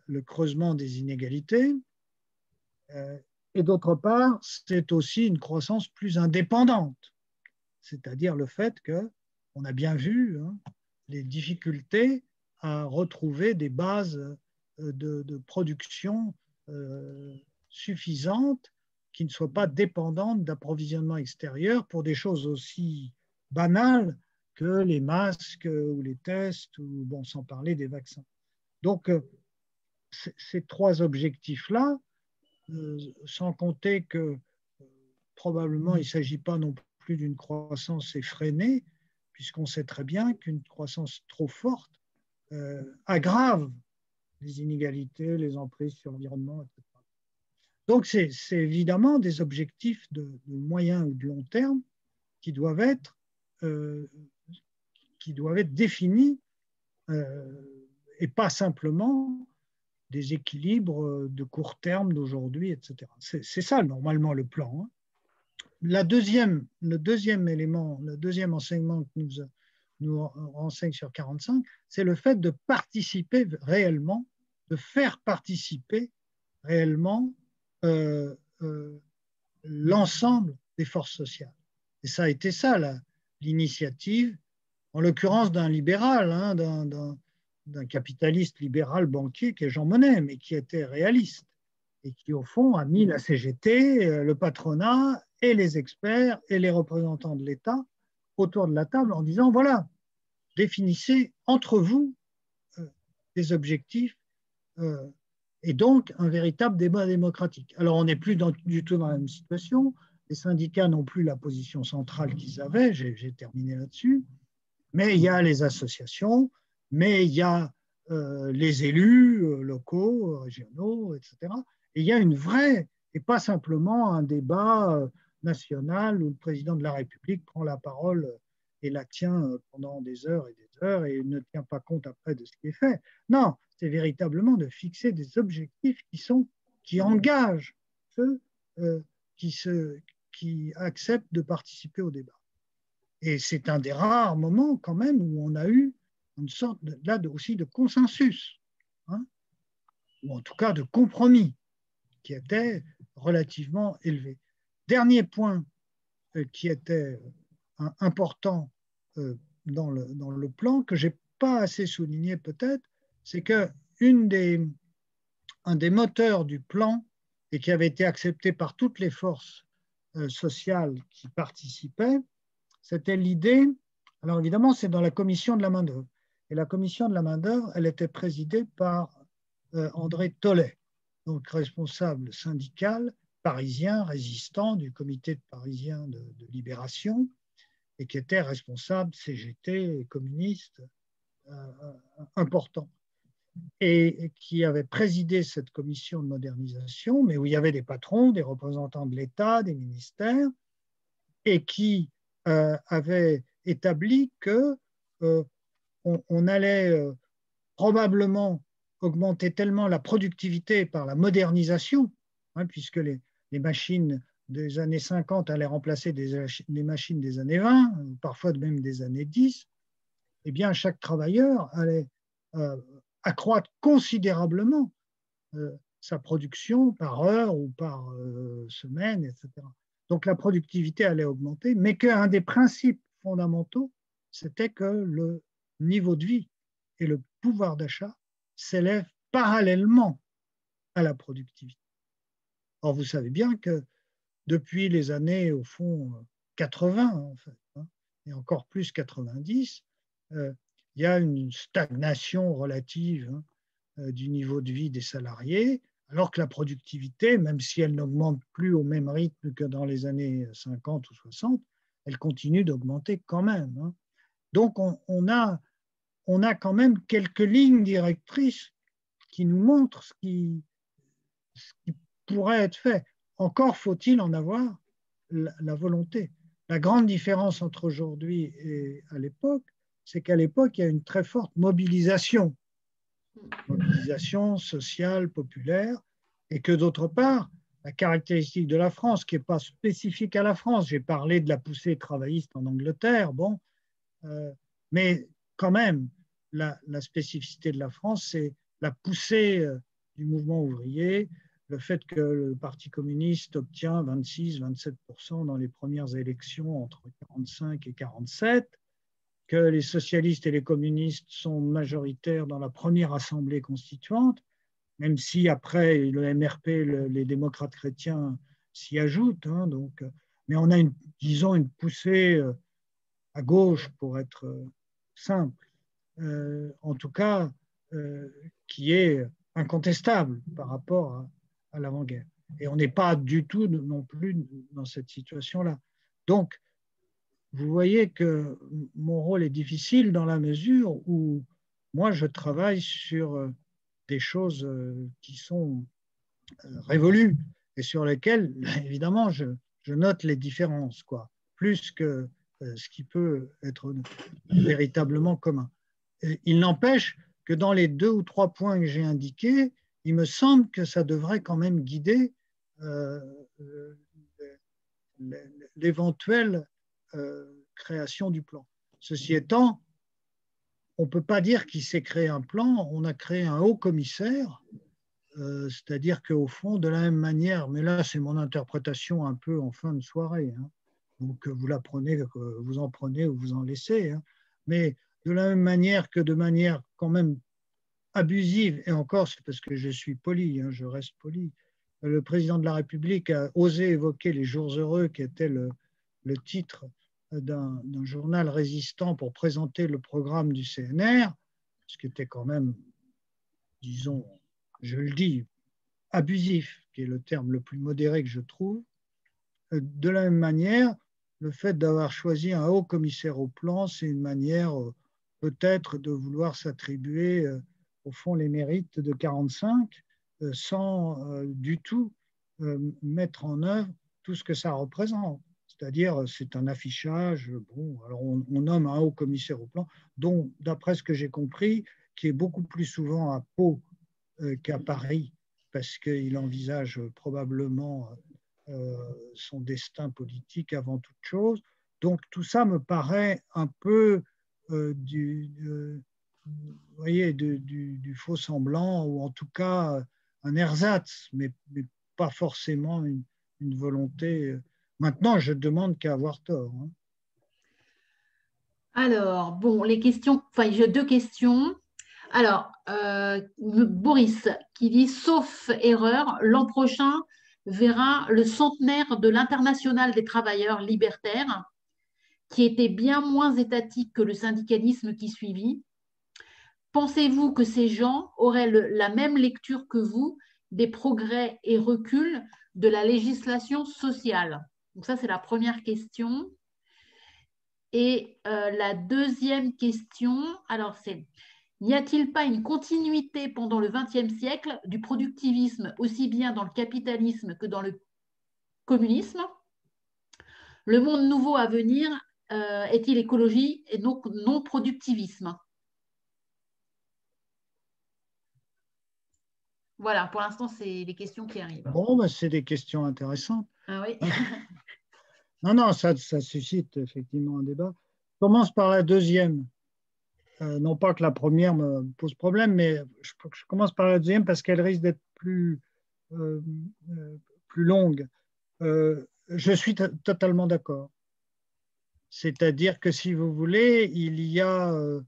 le creusement des inégalités. Et d'autre part, c'est aussi une croissance plus indépendante, c'est-à-dire le fait qu'on a bien vu, hein, les difficultés à retrouver des bases de production suffisantes qui ne soient pas dépendantes d'approvisionnement extérieur pour des choses aussi banales que les masques ou les tests, ou bon, sans parler des vaccins. Donc, ces trois objectifs-là, sans compter que probablement il ne s'agit pas non plus d'une croissance effrénée, puisqu'on sait très bien qu'une croissance trop forte aggrave les inégalités, les emprises sur l'environnement, etc. Donc, c'est évidemment des objectifs de moyen ou de long terme qui doivent être définis et pas simplement des équilibres de court terme d'aujourd'hui, etc. C'est ça, normalement, le plan, hein. Le deuxième élément, le deuxième enseignement que nous renseigne sur 45, c'est le fait de participer réellement, de faire participer réellement l'ensemble des forces sociales. Et ça a été ça, l'initiative, en l'occurrence d'un libéral, hein, d'un capitaliste libéral banquier qui est Jean Monnet, mais qui était réaliste et qui, au fond, a mis la CGT, le patronat et les experts et les représentants de l'État autour de la table en disant, voilà, définissez entre vous des objectifs et donc un véritable débat démocratique. Alors, on n'est plus du tout dans la même situation. Les syndicats n'ont plus la position centrale qu'ils avaient, j'ai terminé là-dessus, mais il y a les associations, mais il y a les élus locaux, régionaux, etc. Et il y a une vraie, et pas simplement un débat national où le président de la République prend la parole et la tient pendant des heures et ne tient pas compte après de ce qui est fait. Non, c'est véritablement de fixer des objectifs qui engagent ceux qui acceptent de participer au débat. Et c'est un des rares moments quand même où on a eu une sorte aussi de consensus, hein, ou en tout cas de compromis, qui était relativement élevé. Dernier point qui était important dans le plan, que je n'ai pas assez souligné peut-être, c'est qu'un des moteurs du plan, et qui avait été accepté par toutes les forces sociales qui participaient, c'était l'idée, alors évidemment c'est dans la commission de la main-d'œuvre, et la commission de la main-d'œuvre, elle était présidée par André Tollet, donc responsable syndical parisien, résistant du comité parisien de libération, et qui était responsable CGT et communiste important, et qui avait présidé cette commission de modernisation, mais où il y avait des patrons, des représentants de l'État, des ministères, et qui avait établi que on allait probablement augmenter tellement la productivité par la modernisation, hein, puisque les machines des années 50 allaient remplacer des machines des années 20, parfois même des années 10, eh bien, chaque travailleur allait accroître considérablement sa production par heure ou par semaine, etc. Donc, la productivité allait augmenter, mais qu'un des principes fondamentaux, c'était que le niveau de vie et le pouvoir d'achat s'élèvent parallèlement à la productivité. Or, vous savez bien que depuis les années, au fond, 80, en fait, hein, et encore plus 90, il y a une stagnation relative du niveau de vie des salariés, alors que la productivité, même si elle n'augmente plus au même rythme que dans les années 50 ou 60, elle continue d'augmenter quand même. Hein. Donc, on a quand même quelques lignes directrices qui nous montrent ce qui pourrait être fait. Encore faut-il en avoir la volonté. La grande différence entre aujourd'hui et à l'époque, c'est qu'à l'époque, il y a une très forte mobilisation sociale, populaire, et que d'autre part, la caractéristique de la France, qui n'est pas spécifique à la France, j'ai parlé de la poussée travailliste en Angleterre, bon, mais quand même, la spécificité de la France, c'est la poussée du mouvement ouvrier, le fait que le Parti communiste obtient 26-27% dans les premières élections entre 1945 et 1947, que les socialistes et les communistes sont majoritaires dans la première assemblée constituante, même si après le MRP, les démocrates chrétiens s'y ajoutent. Hein, donc, mais on a, disons, une poussée à gauche, pour être simple, en tout cas, qui est incontestable par rapport à l'avant-guerre. Et on n'est pas du tout non plus dans cette situation-là. Donc, vous voyez que mon rôle est difficile dans la mesure où moi, je travaille sur des choses qui sont révolues et sur lesquelles, évidemment, je note les différences, quoi, plus que ce qui peut être véritablement commun. Et il n'empêche que dans les 2 ou 3 points que j'ai indiqués, il me semble que ça devrait quand même guider l'éventuelle création du plan. Ceci étant, on ne peut pas dire qu'il s'est créé un plan, on a créé un haut commissaire, c'est-à-dire qu'au fond, de la même manière, mais là c'est mon interprétation un peu en fin de soirée, hein, donc vous la prenez, vous en prenez ou vous en laissez, hein, mais de la même manière que de manière quand même abusive, et encore c'est parce que je suis poli, hein, je reste poli, le président de la République a osé évoquer les jours heureux qui était le titre d'un journal résistant pour présenter le programme du CNR, ce qui était quand même, disons, je le dis, abusif, qui est le terme le plus modéré que je trouve. De la même manière, le fait d'avoir choisi un haut commissaire au plan, c'est une manière peut-être de vouloir s'attribuer au fond les mérites de 1945 sans du tout mettre en œuvre tout ce que ça représente. C'est-à-dire, c'est un affichage, bon, alors on nomme un haut commissaire au plan, dont, d'après ce que j'ai compris, qui est beaucoup plus souvent à Pau qu'à Paris, parce qu'il envisage probablement son destin politique avant toute chose. Donc, tout ça me paraît un peu du faux semblant, ou en tout cas un ersatz, mais pas forcément une volonté. Maintenant, je demande qu'à avoir tort. Hein. Alors, bon, les questions, enfin, j'ai 2 questions. Alors, Boris qui dit, sauf erreur, l'an prochain, verra le centenaire de l'Internationale des travailleurs libertaires, qui était bien moins étatique que le syndicalisme qui suivit. Pensez-vous que ces gens auraient la même lecture que vous des progrès et reculs de la législation sociale? Donc ça, c'est la première question. Et la deuxième question, alors c'est, n'y a-t-il pas une continuité pendant le XXe siècle du productivisme, aussi bien dans le capitalisme que dans le communisme? Le monde nouveau à venir est-il écologie et non productivisme? Voilà, pour l'instant, c'est les questions qui arrivent. Bon, ben, c'est des questions intéressantes. Ah oui. Non, ça suscite effectivement un débat. Je commence par la deuxième. Non pas que la première me pose problème, mais je commence par la deuxième parce qu'elle risque d'être plus longue. Je suis totalement d'accord. C'est-à-dire que si vous voulez, il y a en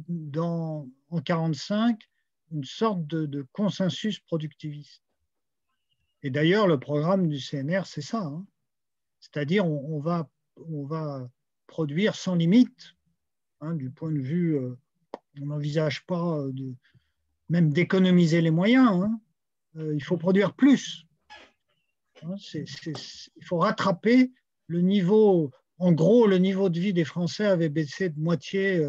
1945 une sorte de consensus productiviste. Et d'ailleurs, le programme du CNR, c'est ça. Hein. C'est-à-dire on va produire sans limite, hein, du point de vue, on n'envisage pas même d'économiser les moyens. Hein. Il faut produire plus. Hein, il faut rattraper le niveau. En gros, le niveau de vie des Français avait baissé de moitié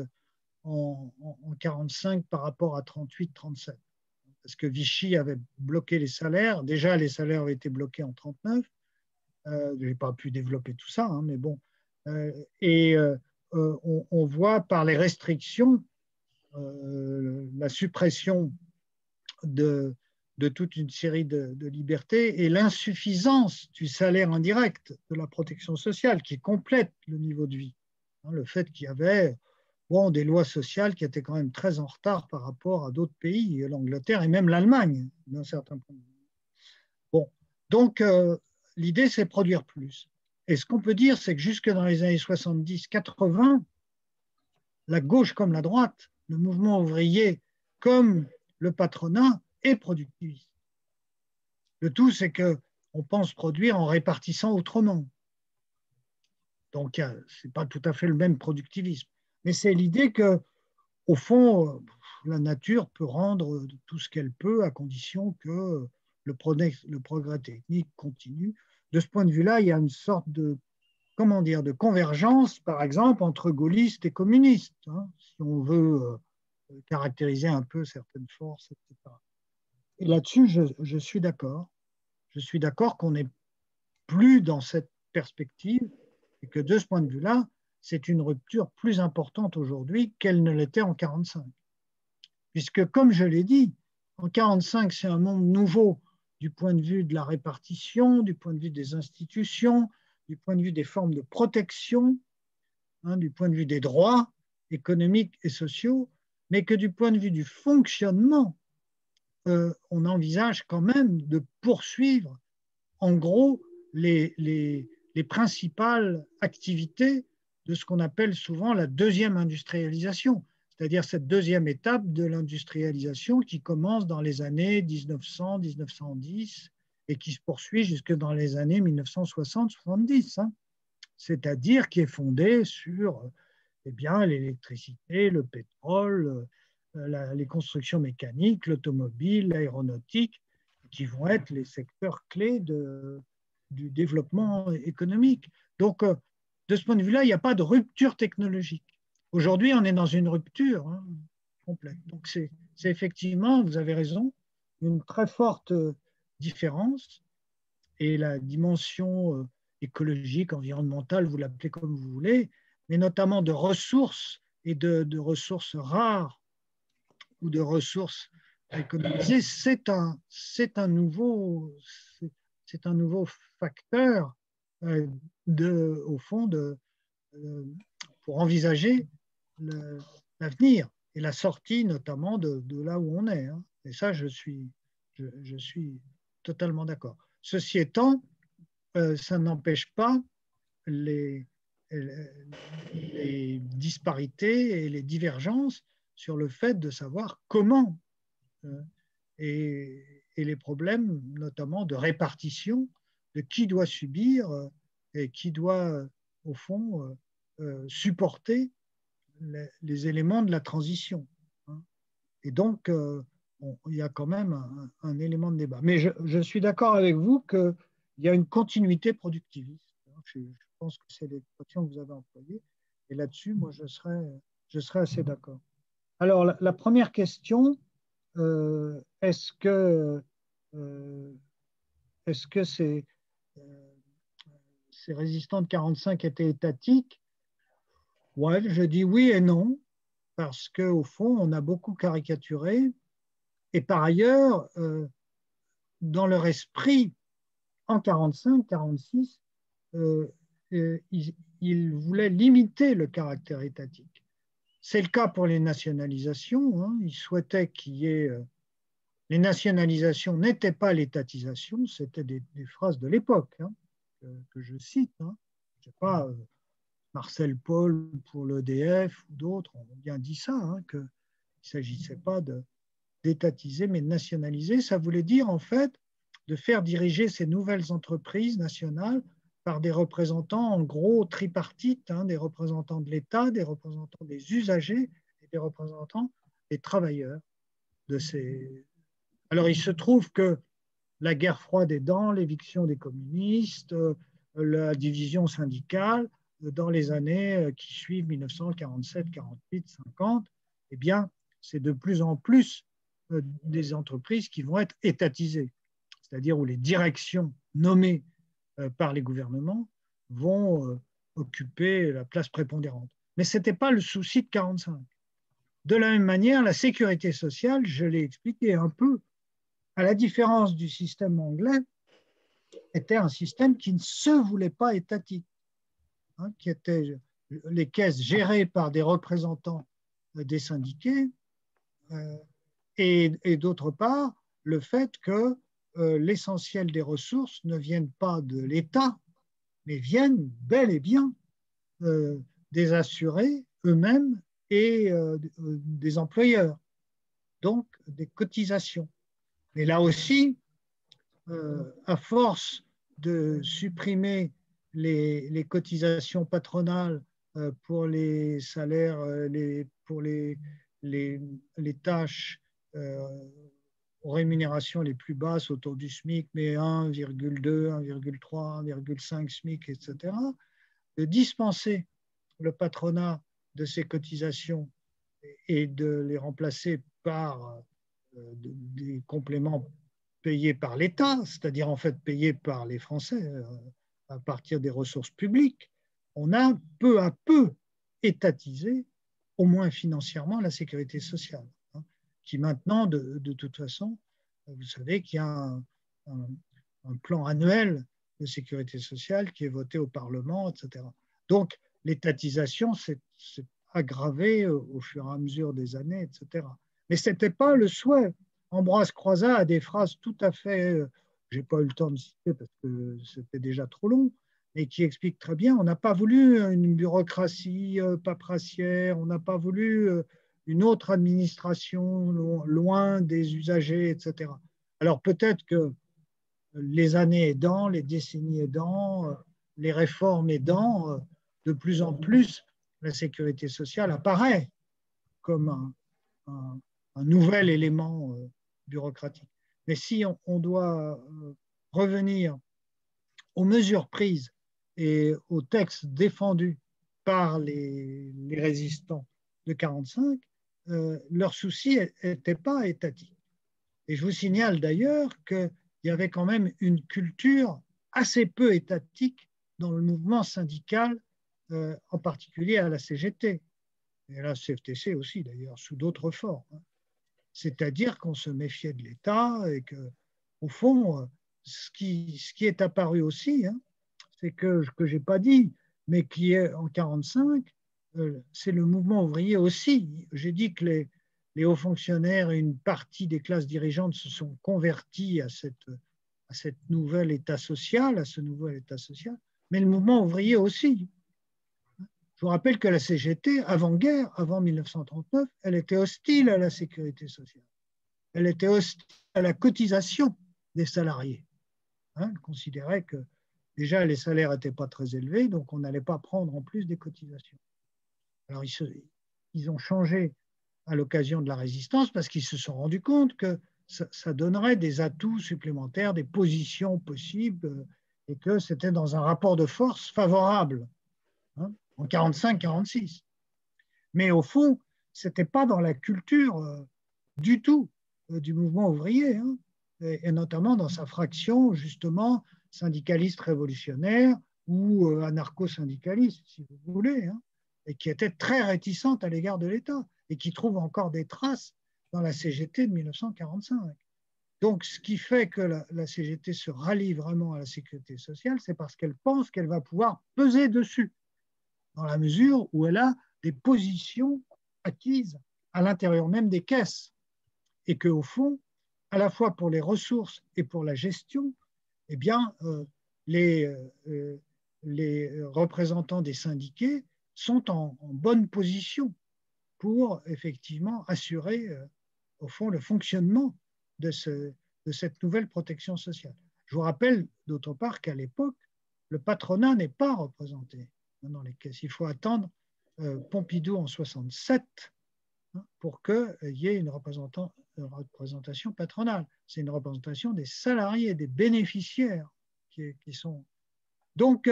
en 1945 par rapport à 1938-1937. Parce que Vichy avait bloqué les salaires. Déjà, les salaires avaient été bloqués en 1939. Je n'ai pas pu développer tout ça, hein, mais bon. On voit par les restrictions la suppression de toute une série de libertés et l'insuffisance du salaire indirect de la protection sociale qui complète le niveau de vie. Hein, le fait qu'il y avait des lois sociales qui étaient quand même très en retard par rapport à d'autres pays, l'Angleterre et même l'Allemagne, d'un certain point de vue. Bon, donc l'idée, c'est de produire plus. Et ce qu'on peut dire, c'est que jusque dans les années 70-80, la gauche comme la droite, le mouvement ouvrier comme le patronat est productiviste. Le tout, c'est qu'on pense produire en répartissant autrement. Donc, ce n'est pas tout à fait le même productivisme. Mais c'est l'idée que, au fond, la nature peut rendre tout ce qu'elle peut à condition que le progrès technique continue. De ce point de vue-là, il y a une sorte de convergence, par exemple, entre gaullistes et communistes, hein, si on veut caractériser un peu certaines forces, etc. Et là-dessus, je suis d'accord. Je suis d'accord qu'on n'est plus dans cette perspective et que de ce point de vue-là, c'est une rupture plus importante aujourd'hui qu'elle ne l'était en 1945. Puisque, comme je l'ai dit, en 1945, c'est un monde nouveau du point de vue de la répartition, du point de vue des institutions, du point de vue des formes de protection, hein, du point de vue des droits économiques et sociaux, mais que du point de vue du fonctionnement, on envisage quand même de poursuivre, en gros, les principales activités de ce qu'on appelle souvent la deuxième industrialisation, c'est-à-dire cette deuxième étape de l'industrialisation qui commence dans les années 1900-1910 et qui se poursuit jusque dans les années 1960-70, hein, c'est-à-dire qui est fondée sur l'électricité, le pétrole, les constructions mécaniques, l'automobile, l'aéronautique, qui vont être les secteurs clés du développement économique. Donc, de ce point de vue-là, il n'y a pas de rupture technologique. Aujourd'hui, on est dans une rupture complète. Donc, c'est effectivement, vous avez raison, une très forte différence. Et la dimension écologique, environnementale, vous l'appelez comme vous voulez, mais notamment de ressources et de ressources rares ou de ressources à économiser, c'est un nouveau facteur au fond, pour envisager l'avenir et la sortie notamment de là où on est. Hein. Et ça, je suis totalement d'accord. Ceci étant, ça n'empêche pas les disparités et les divergences sur le fait de savoir comment. Et et les problèmes notamment de répartition, de qui doit subir et qui doit, au fond, supporter les éléments de la transition. Et donc, il y a quand même un élément de débat. Mais je suis d'accord avec vous qu'il y a une continuité productiviste. Je pense que c'est l'expression que vous avez employée. Et là-dessus, moi, je serais assez d'accord. Alors, la première question, est-ce que ces résistants de 45 étaient étatiques? Ouais, je dis oui et non, parce qu'au fond, on a beaucoup caricaturé. Et par ailleurs, dans leur esprit, en 45, 46, ils voulaient limiter le caractère étatique. C'est le cas pour les nationalisations. Hein. Ils souhaitaient qu'il y ait... les nationalisations n'étaient pas l'étatisation, c'était des phrases de l'époque, hein, que je cite. Hein. Je ne sais pas, Marcel Paul pour l'EDF ou d'autres ont bien dit ça, hein, qu'il ne s'agissait pas d'étatiser, mais de nationaliser. Ça voulait dire, en fait, de faire diriger ces nouvelles entreprises nationales par des représentants, en gros, tripartites, hein, des représentants de l'État, des représentants des usagers et des représentants des travailleurs de ces... Alors, il se trouve que la guerre froide aidant, l'éviction des communistes, la division syndicale, dans les années qui suivent 1947, 48, 50, eh bien, c'est de plus en plus des entreprises qui vont être étatisées, c'est-à-dire où les directions nommées par les gouvernements vont occuper la place prépondérante. Mais ce n'était pas le souci de 45. De la même manière, la sécurité sociale, je l'ai expliqué un peu, à la différence du système anglais, était un système qui ne se voulait pas étatique, hein, qui était les caisses gérées par des représentants des syndiqués, et d'autre part, le fait que l'essentiel des ressources ne viennent pas de l'État, mais viennent bel et bien des assurés eux-mêmes et des employeurs, donc des cotisations. Mais là aussi, à force de supprimer les cotisations patronales pour les salaires, pour les tâches aux rémunérations les plus basses autour du SMIC, mais 1,2, 1,3, 1,5 SMIC, etc., de dispenser le patronat de ces cotisations et de les remplacer par des compléments payés par l'État, c'est-à-dire en fait payés par les Français à partir des ressources publiques, on a peu à peu étatisé, au moins financièrement, la sécurité sociale, hein, qui maintenant, de toute façon, vous savez qu'il y a un plan annuel de sécurité sociale qui est voté au Parlement, etc. Donc, l'étatisation s'est aggravée au fur et à mesure des années, etc. Mais ce n'était pas le souhait. Ambroise Croizat a des phrases tout à fait, je n'ai pas eu le temps de citer parce que c'était déjà trop long, mais qui explique très bien, on n'a pas voulu une bureaucratie paperassière, on n'a pas voulu une autre administration loin des usagers, etc. Alors peut-être que les années aidant, les décennies aidant, les réformes aidant, de plus en plus, la sécurité sociale apparaît comme un nouvel élément bureaucratique. Mais si on doit revenir aux mesures prises et aux textes défendus par les résistants de 1945, leur souci n'était pas étatique. Et je vous signale d'ailleurs qu'il y avait quand même une culture assez peu étatique dans le mouvement syndical, en particulier à la CGT, et à la CFTC aussi d'ailleurs, sous d'autres formes. C'est-à-dire qu'on se méfiait de l'État et qu'au fond, ce qui est apparu aussi, hein, c'est que je n'ai pas dit, mais qui est en 1945, c'est le mouvement ouvrier aussi. J'ai dit que les hauts fonctionnaires et une partie des classes dirigeantes se sont convertis à ce nouvel État social, mais le mouvement ouvrier aussi. Je vous rappelle que la CGT, avant-guerre, avant 1939, elle était hostile à la sécurité sociale. elle était hostile à la cotisation des salariés. Hein, elle considérait que déjà les salaires n'étaient pas très élevés, donc on n'allait pas prendre en plus des cotisations. Alors ils ont changé à l'occasion de la résistance parce qu'ils se sont rendus compte que ça donnerait des atouts supplémentaires, des positions possibles, et que c'était dans un rapport de force favorable, hein, en 45-46. Mais au fond, ce n'était pas dans la culture du tout du mouvement ouvrier, hein, et notamment dans sa fraction, justement, syndicaliste révolutionnaire ou anarcho-syndicaliste, si vous voulez, hein, et qui était très réticente à l'égard de l'État et qui trouve encore des traces dans la CGT de 1945. Donc, ce qui fait que la CGT se rallie vraiment à la sécurité sociale, c'est parce qu'elle pense qu'elle va pouvoir peser dessus, dans la mesure où elle a des positions acquises à l'intérieur même des caisses. Et qu'au fond, à la fois pour les ressources et pour la gestion, eh bien, les représentants des syndiqués sont en bonne position pour effectivement assurer, au fond, le fonctionnement de cette nouvelle protection sociale. Je vous rappelle d'autre part qu'à l'époque, le patronat n'est pas représenté dans les caisses. Il faut attendre Pompidou en 67 pour qu'il y ait une représentation patronale. C'est une représentation des salariés, des bénéficiaires qui sont. Donc,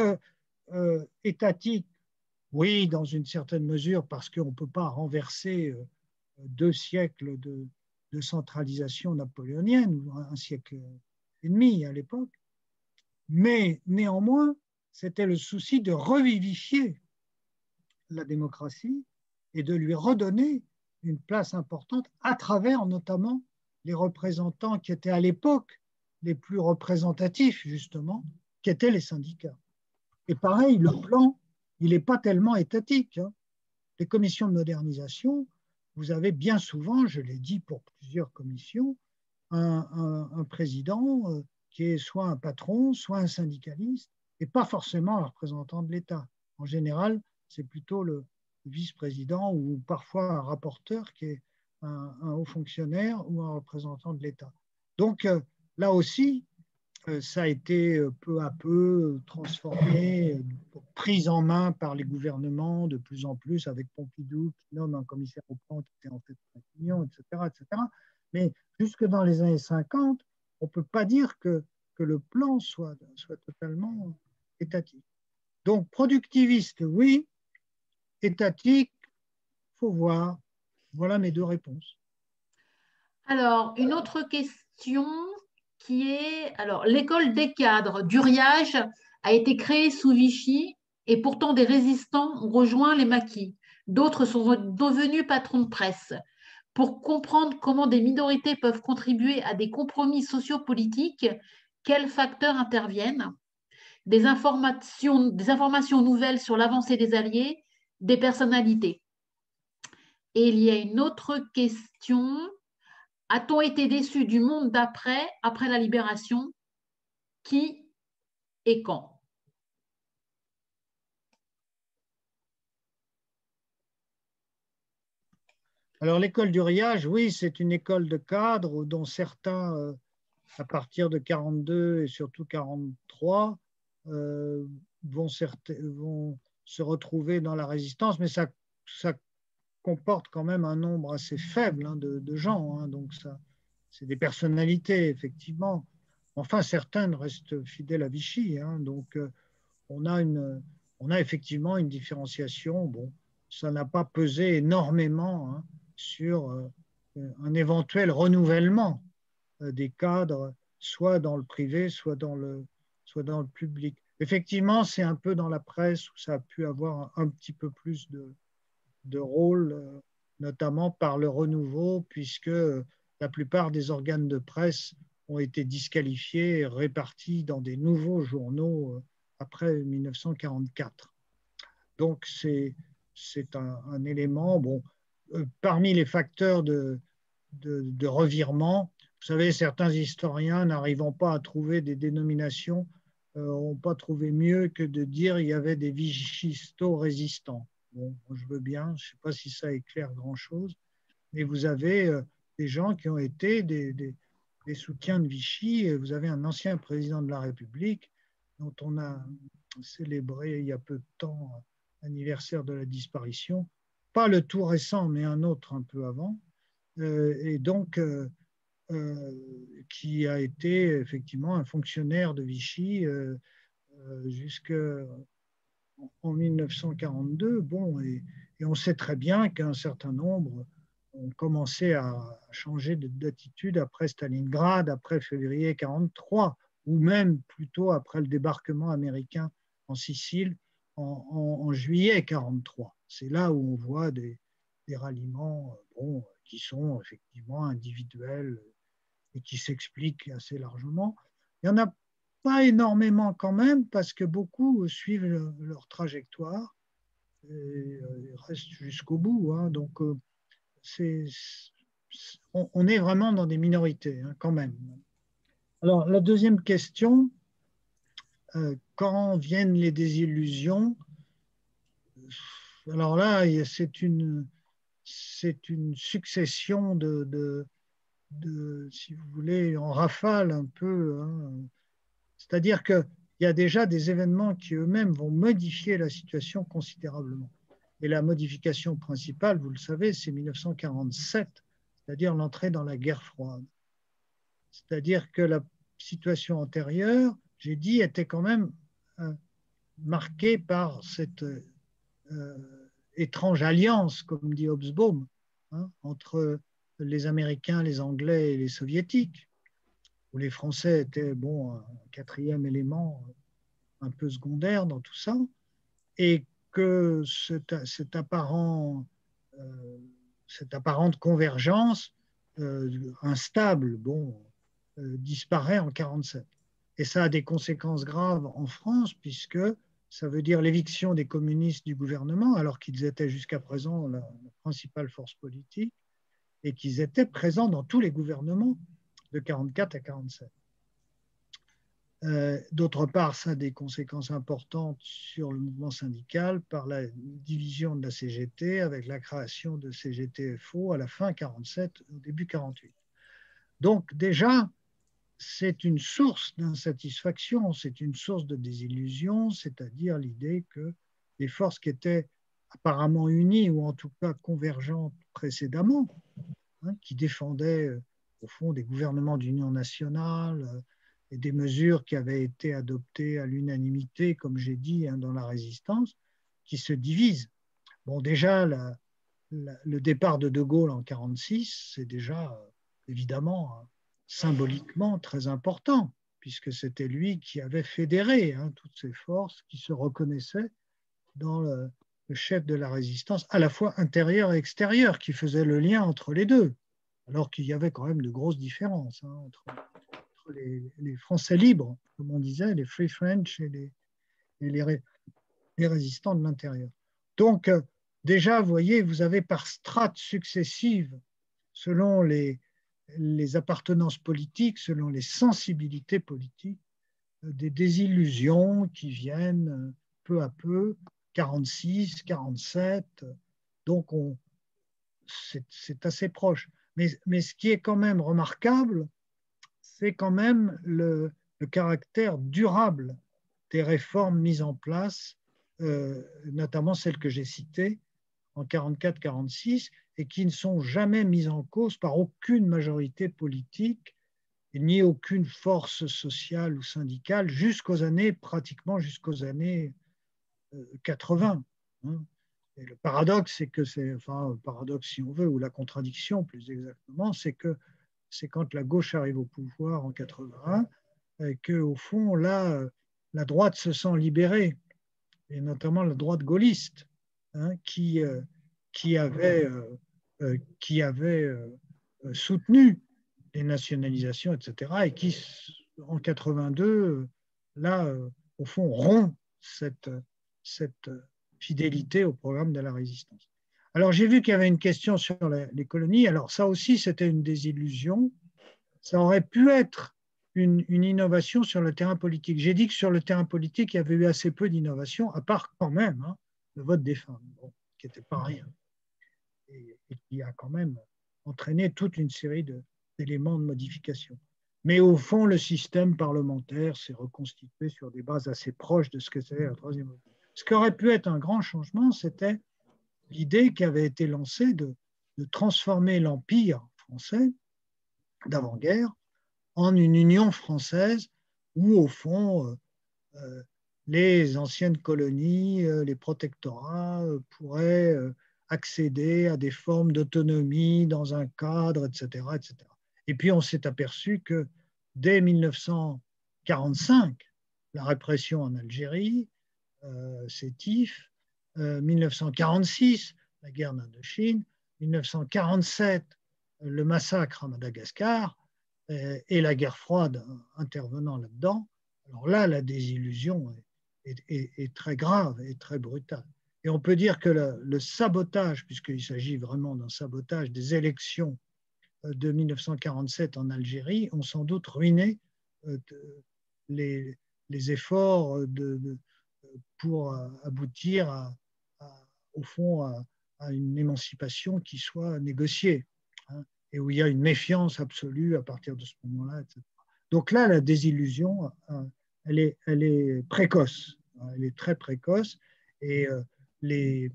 étatique, oui, dans une certaine mesure, parce qu'on ne peut pas renverser 2 siècles de centralisation napoléonienne, ou un siècle et demi à l'époque, mais néanmoins, c'était le souci de revivifier la démocratie et de lui redonner une place importante à travers notamment les représentants qui étaient à l'époque les plus représentatifs, justement, qui étaient les syndicats. Et pareil, le plan, il n'est pas tellement étatique, hein. Les commissions de modernisation, vous avez bien souvent, je l'ai dit pour plusieurs commissions, un président qui est soit un patron, soit un syndicaliste, et pas forcément un représentant de l'État. En général, c'est plutôt le vice-président ou parfois un rapporteur qui est un haut fonctionnaire ou un représentant de l'État. Donc là aussi, ça a été peu à peu transformé, pris en main par les gouvernements de plus en plus, avec Pompidou qui nomme un commissaire au plan qui était en fait Matignon, etc., etc. Mais jusque dans les années 50, on ne peut pas dire que le plan soit totalement étatique. Donc productiviste, oui. Étatique, il faut voir. Voilà mes 2 réponses. Alors, une autre question qui est, alors, l'école des cadres d'Uriage a été créée sous Vichy et pourtant des résistants ont rejoint les maquis. D'autres sont devenus patrons de presse. Pour comprendre comment des minorités peuvent contribuer à des compromis sociopolitiques, quels facteurs interviennent? Des informations nouvelles sur l'avancée des Alliés, des personnalités. Et il y a une autre question. A-t-on été déçu du monde d'après, après la libération? Qui et quand? Alors l'école d'Uriage, oui, c'est une école de cadres dont certains, à partir de 42 et surtout 43, vont se retrouver dans la résistance, mais ça comporte quand même un nombre assez faible, hein, de gens, hein, donc c'est des personnalités, effectivement. Enfin, certaines restent fidèles à Vichy, hein, donc on a effectivement une différenciation. Bon, ça n'a pas pesé énormément, hein, sur un éventuel renouvellement des cadres, soit dans le privé, soit dans le public. Effectivement, c'est un peu dans la presse où ça a pu avoir un petit peu plus de rôle, notamment par le renouveau, puisque la plupart des organes de presse ont été disqualifiés et répartis dans des nouveaux journaux après 1944. Donc, c'est un élément, bon, parmi les facteurs de revirement. Vous savez, certains historiens, n'arrivant pas à trouver des dénominations, n'ont pas trouvé mieux que de dire qu'il y avait des vichisto-résistants. Bon, je veux bien, je ne sais pas si ça éclaire grand-chose, mais vous avez des gens qui ont été des soutiens de Vichy. Vous avez un ancien président de la République dont on a célébré il y a peu de temps l'anniversaire de la disparition, pas le tout récent, mais un autre un peu avant, et donc qui a été effectivement un fonctionnaire de Vichy jusqu'en 1942. Bon, et on sait très bien qu'un certain nombre ont commencé à changer d'attitude après Stalingrad, après février 1943, ou même plutôt après le débarquement américain en Sicile en juillet 1943. C'est là où on voit des ralliements qui sont effectivement individuels et qui s'expliquent assez largement. Il n'y en a pas énormément quand même, parce que beaucoup suivent leur trajectoire et restent jusqu'au bout. Hein. Donc, on est vraiment dans des minorités, hein, quand même. Alors, la deuxième question, quand viennent les désillusions? Alors là, c'est une succession de, si vous voulez, en rafale un peu. Hein. C'est-à-dire qu'il y a déjà des événements qui eux-mêmes vont modifier la situation considérablement. Et la modification principale, vous le savez, c'est 1947, c'est-à-dire l'entrée dans la guerre froide. C'est-à-dire que la situation antérieure, j'ai dit, était quand même marquée par cette étrange alliance, comme dit Hobsbawm, hein, entre les Américains, les Anglais et les Soviétiques, où les Français étaient un quatrième élément un peu secondaire dans tout ça, et que cette apparente convergence instable disparaît en 1947. Et ça a des conséquences graves en France, puisque ça veut dire l'éviction des communistes du gouvernement, alors qu'ils étaient jusqu'à présent la principale force politique, et qu'ils étaient présents dans tous les gouvernements de 1944 à 1947. D'autre part, ça a des conséquences importantes sur le mouvement syndical par la division de la CGT avec la création de CGT-FO à la fin 1947, au début 1948. Donc déjà, c'est une source d'insatisfaction, c'est une source de désillusion, c'est-à-dire l'idée que les forces qui étaient apparemment unies ou en tout cas convergentes précédemment, hein, qui défendaient au fond des gouvernements d'union nationale, et des mesures qui avaient été adoptées à l'unanimité, comme j'ai dit, hein, dans la résistance, qui se divisent. Bon, déjà, le départ de De Gaulle en 1946, c'est déjà évidemment symboliquement très important, puisque c'était lui qui avait fédéré, hein, toutes ces forces qui se reconnaissaient dans le chef de la résistance, à la fois intérieur et extérieur, qui faisait le lien entre les deux, alors qu'il y avait quand même de grosses différences, hein, entre les Français libres, comme on disait, les Free French et les résistants de l'intérieur. Donc, déjà, vous voyez, vous avez par strates successives, selon les appartenances politiques, selon les sensibilités politiques, des désillusions qui viennent peu à peu, 46, 47, donc c'est assez proche. Mais ce qui est quand même remarquable, c'est quand même le caractère durable des réformes mises en place, notamment celles que j'ai citées en 1944-1946, et qui ne sont jamais mises en cause par aucune majorité politique, ni aucune force sociale ou syndicale, pratiquement jusqu'aux années 80. Hein. Et le paradoxe, c'est que le paradoxe si on veut, ou la contradiction plus exactement, c'est que c'est quand la gauche arrive au pouvoir en 81 qu'au fond, là, la droite se sent libérée, et notamment la droite gaulliste, hein, qui avait soutenu les nationalisations, etc., et qui, en 82, là, au fond, rompt cette fidélité au programme de la résistance. Alors, j'ai vu qu'il y avait une question sur les colonies. Alors, ça aussi, c'était une désillusion. Ça aurait pu être une innovation sur le terrain politique. J'ai dit que sur le terrain politique, il y avait eu assez peu d'innovation, à part quand même, hein, le vote des femmes, qui n'était pas rien. Et qui a quand même entraîné toute une série d'éléments de modification. Mais au fond, le système parlementaire s'est reconstitué sur des bases assez proches de ce que c'était la Troisième République. Ce qui aurait pu être un grand changement, c'était l'idée qui avait été lancée de transformer l'Empire français d'avant-guerre en une Union française où, au fond, les anciennes colonies, les protectorats pourraient accéder à des formes d'autonomie dans un cadre, etc., etc. Et puis on s'est aperçu que dès 1945, la répression en Algérie, sétif, 1946, la guerre d'Indochine, 1947, le massacre à Madagascar et la guerre froide intervenant là-dedans. Alors là, la désillusion est très grave et très brutale. Et on peut dire que le sabotage, puisqu'il s'agit vraiment d'un sabotage des élections de 1947 en Algérie, ont sans doute ruiné les efforts pour aboutir au fond à une émancipation qui soit négociée, hein, et où il y a une méfiance absolue à partir de ce moment-là, etc. Donc là, la désillusion, elle est précoce, elle est très précoce, et les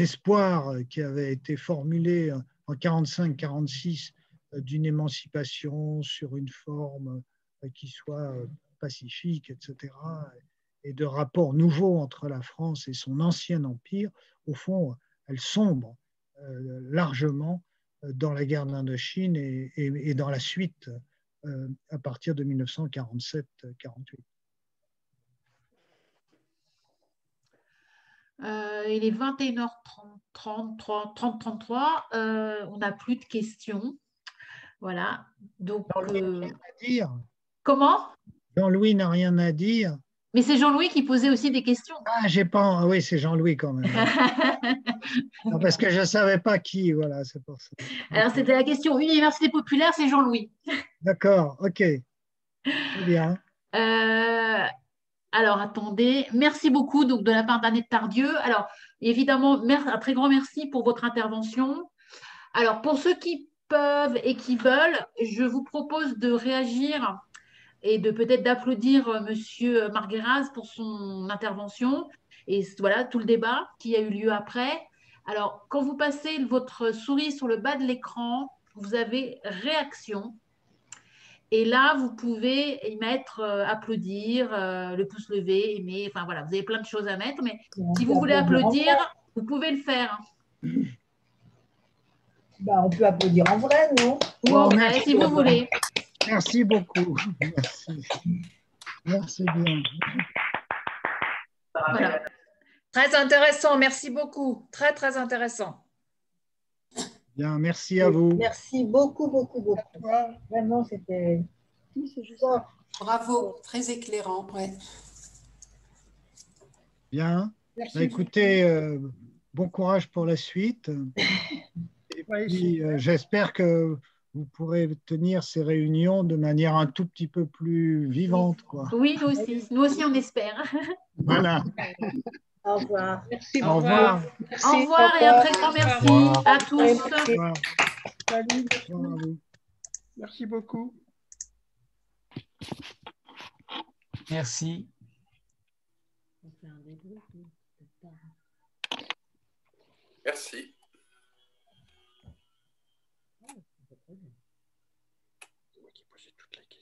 espoirs qui avaient été formulés en 45-46 d'une émancipation sur une forme qui soit pacifique, etc., et de rapports nouveaux entre la France et son ancien empire, au fond, elle sombre largement dans la guerre d'Indochine et dans la suite à partir de 1947-48. Il est 21h30, 33. On n'a plus de questions. Voilà. Donc, Jean-Louis n'a rien à dire. Comment? Jean-Louis n'a rien à dire. Mais c'est Jean-Louis qui posait aussi des questions. Ah, j'ai pas. Ah oui, c'est Jean-Louis quand même. Non, parce que je ne savais pas qui, voilà, c'est pour ça. Alors, c'était la question université populaire, c'est Jean-Louis. D'accord, ok. Très bien. Alors, attendez. Merci beaucoup donc, de la part d'Annette Tardieu. Alors, évidemment, un très grand merci pour votre intervention. Alors, pour ceux qui peuvent et qui veulent, je vous propose de réagir et de peut-être d'applaudir Monsieur Margueras pour son intervention et voilà tout le débat qui a eu lieu après. Alors, quand vous passez votre souris sur le bas de l'écran, vous avez réaction. Et là, vous pouvez y mettre applaudir, le pouce levé, aimer, enfin voilà, vous avez plein de choses à mettre, mais si vous voulez applaudir, vous pouvez le faire. Ben, on peut applaudir en vrai, non? Ou en vrai, si vous voulez. Merci beaucoup. Merci. Merci bien. Voilà. Très intéressant, merci beaucoup. Très, très intéressant. Bien, merci à vous. Merci beaucoup, beaucoup, beaucoup. Vraiment, c'était fort. Bravo, très éclairant. Ouais. Bien. Bah, écoutez, bon courage pour la suite. Et puis, j'espère que vous pourrez tenir ces réunions de manière un tout petit peu plus vivante, quoi. Oui, nous aussi on espère. Voilà. Au revoir. Merci. Au revoir. Merci. Au revoir et un très grand merci à tous. Au revoir. Salut, Au revoir à vous. merci beaucoup. Merci. Merci. C'est moi qui ai posé toutes les questions.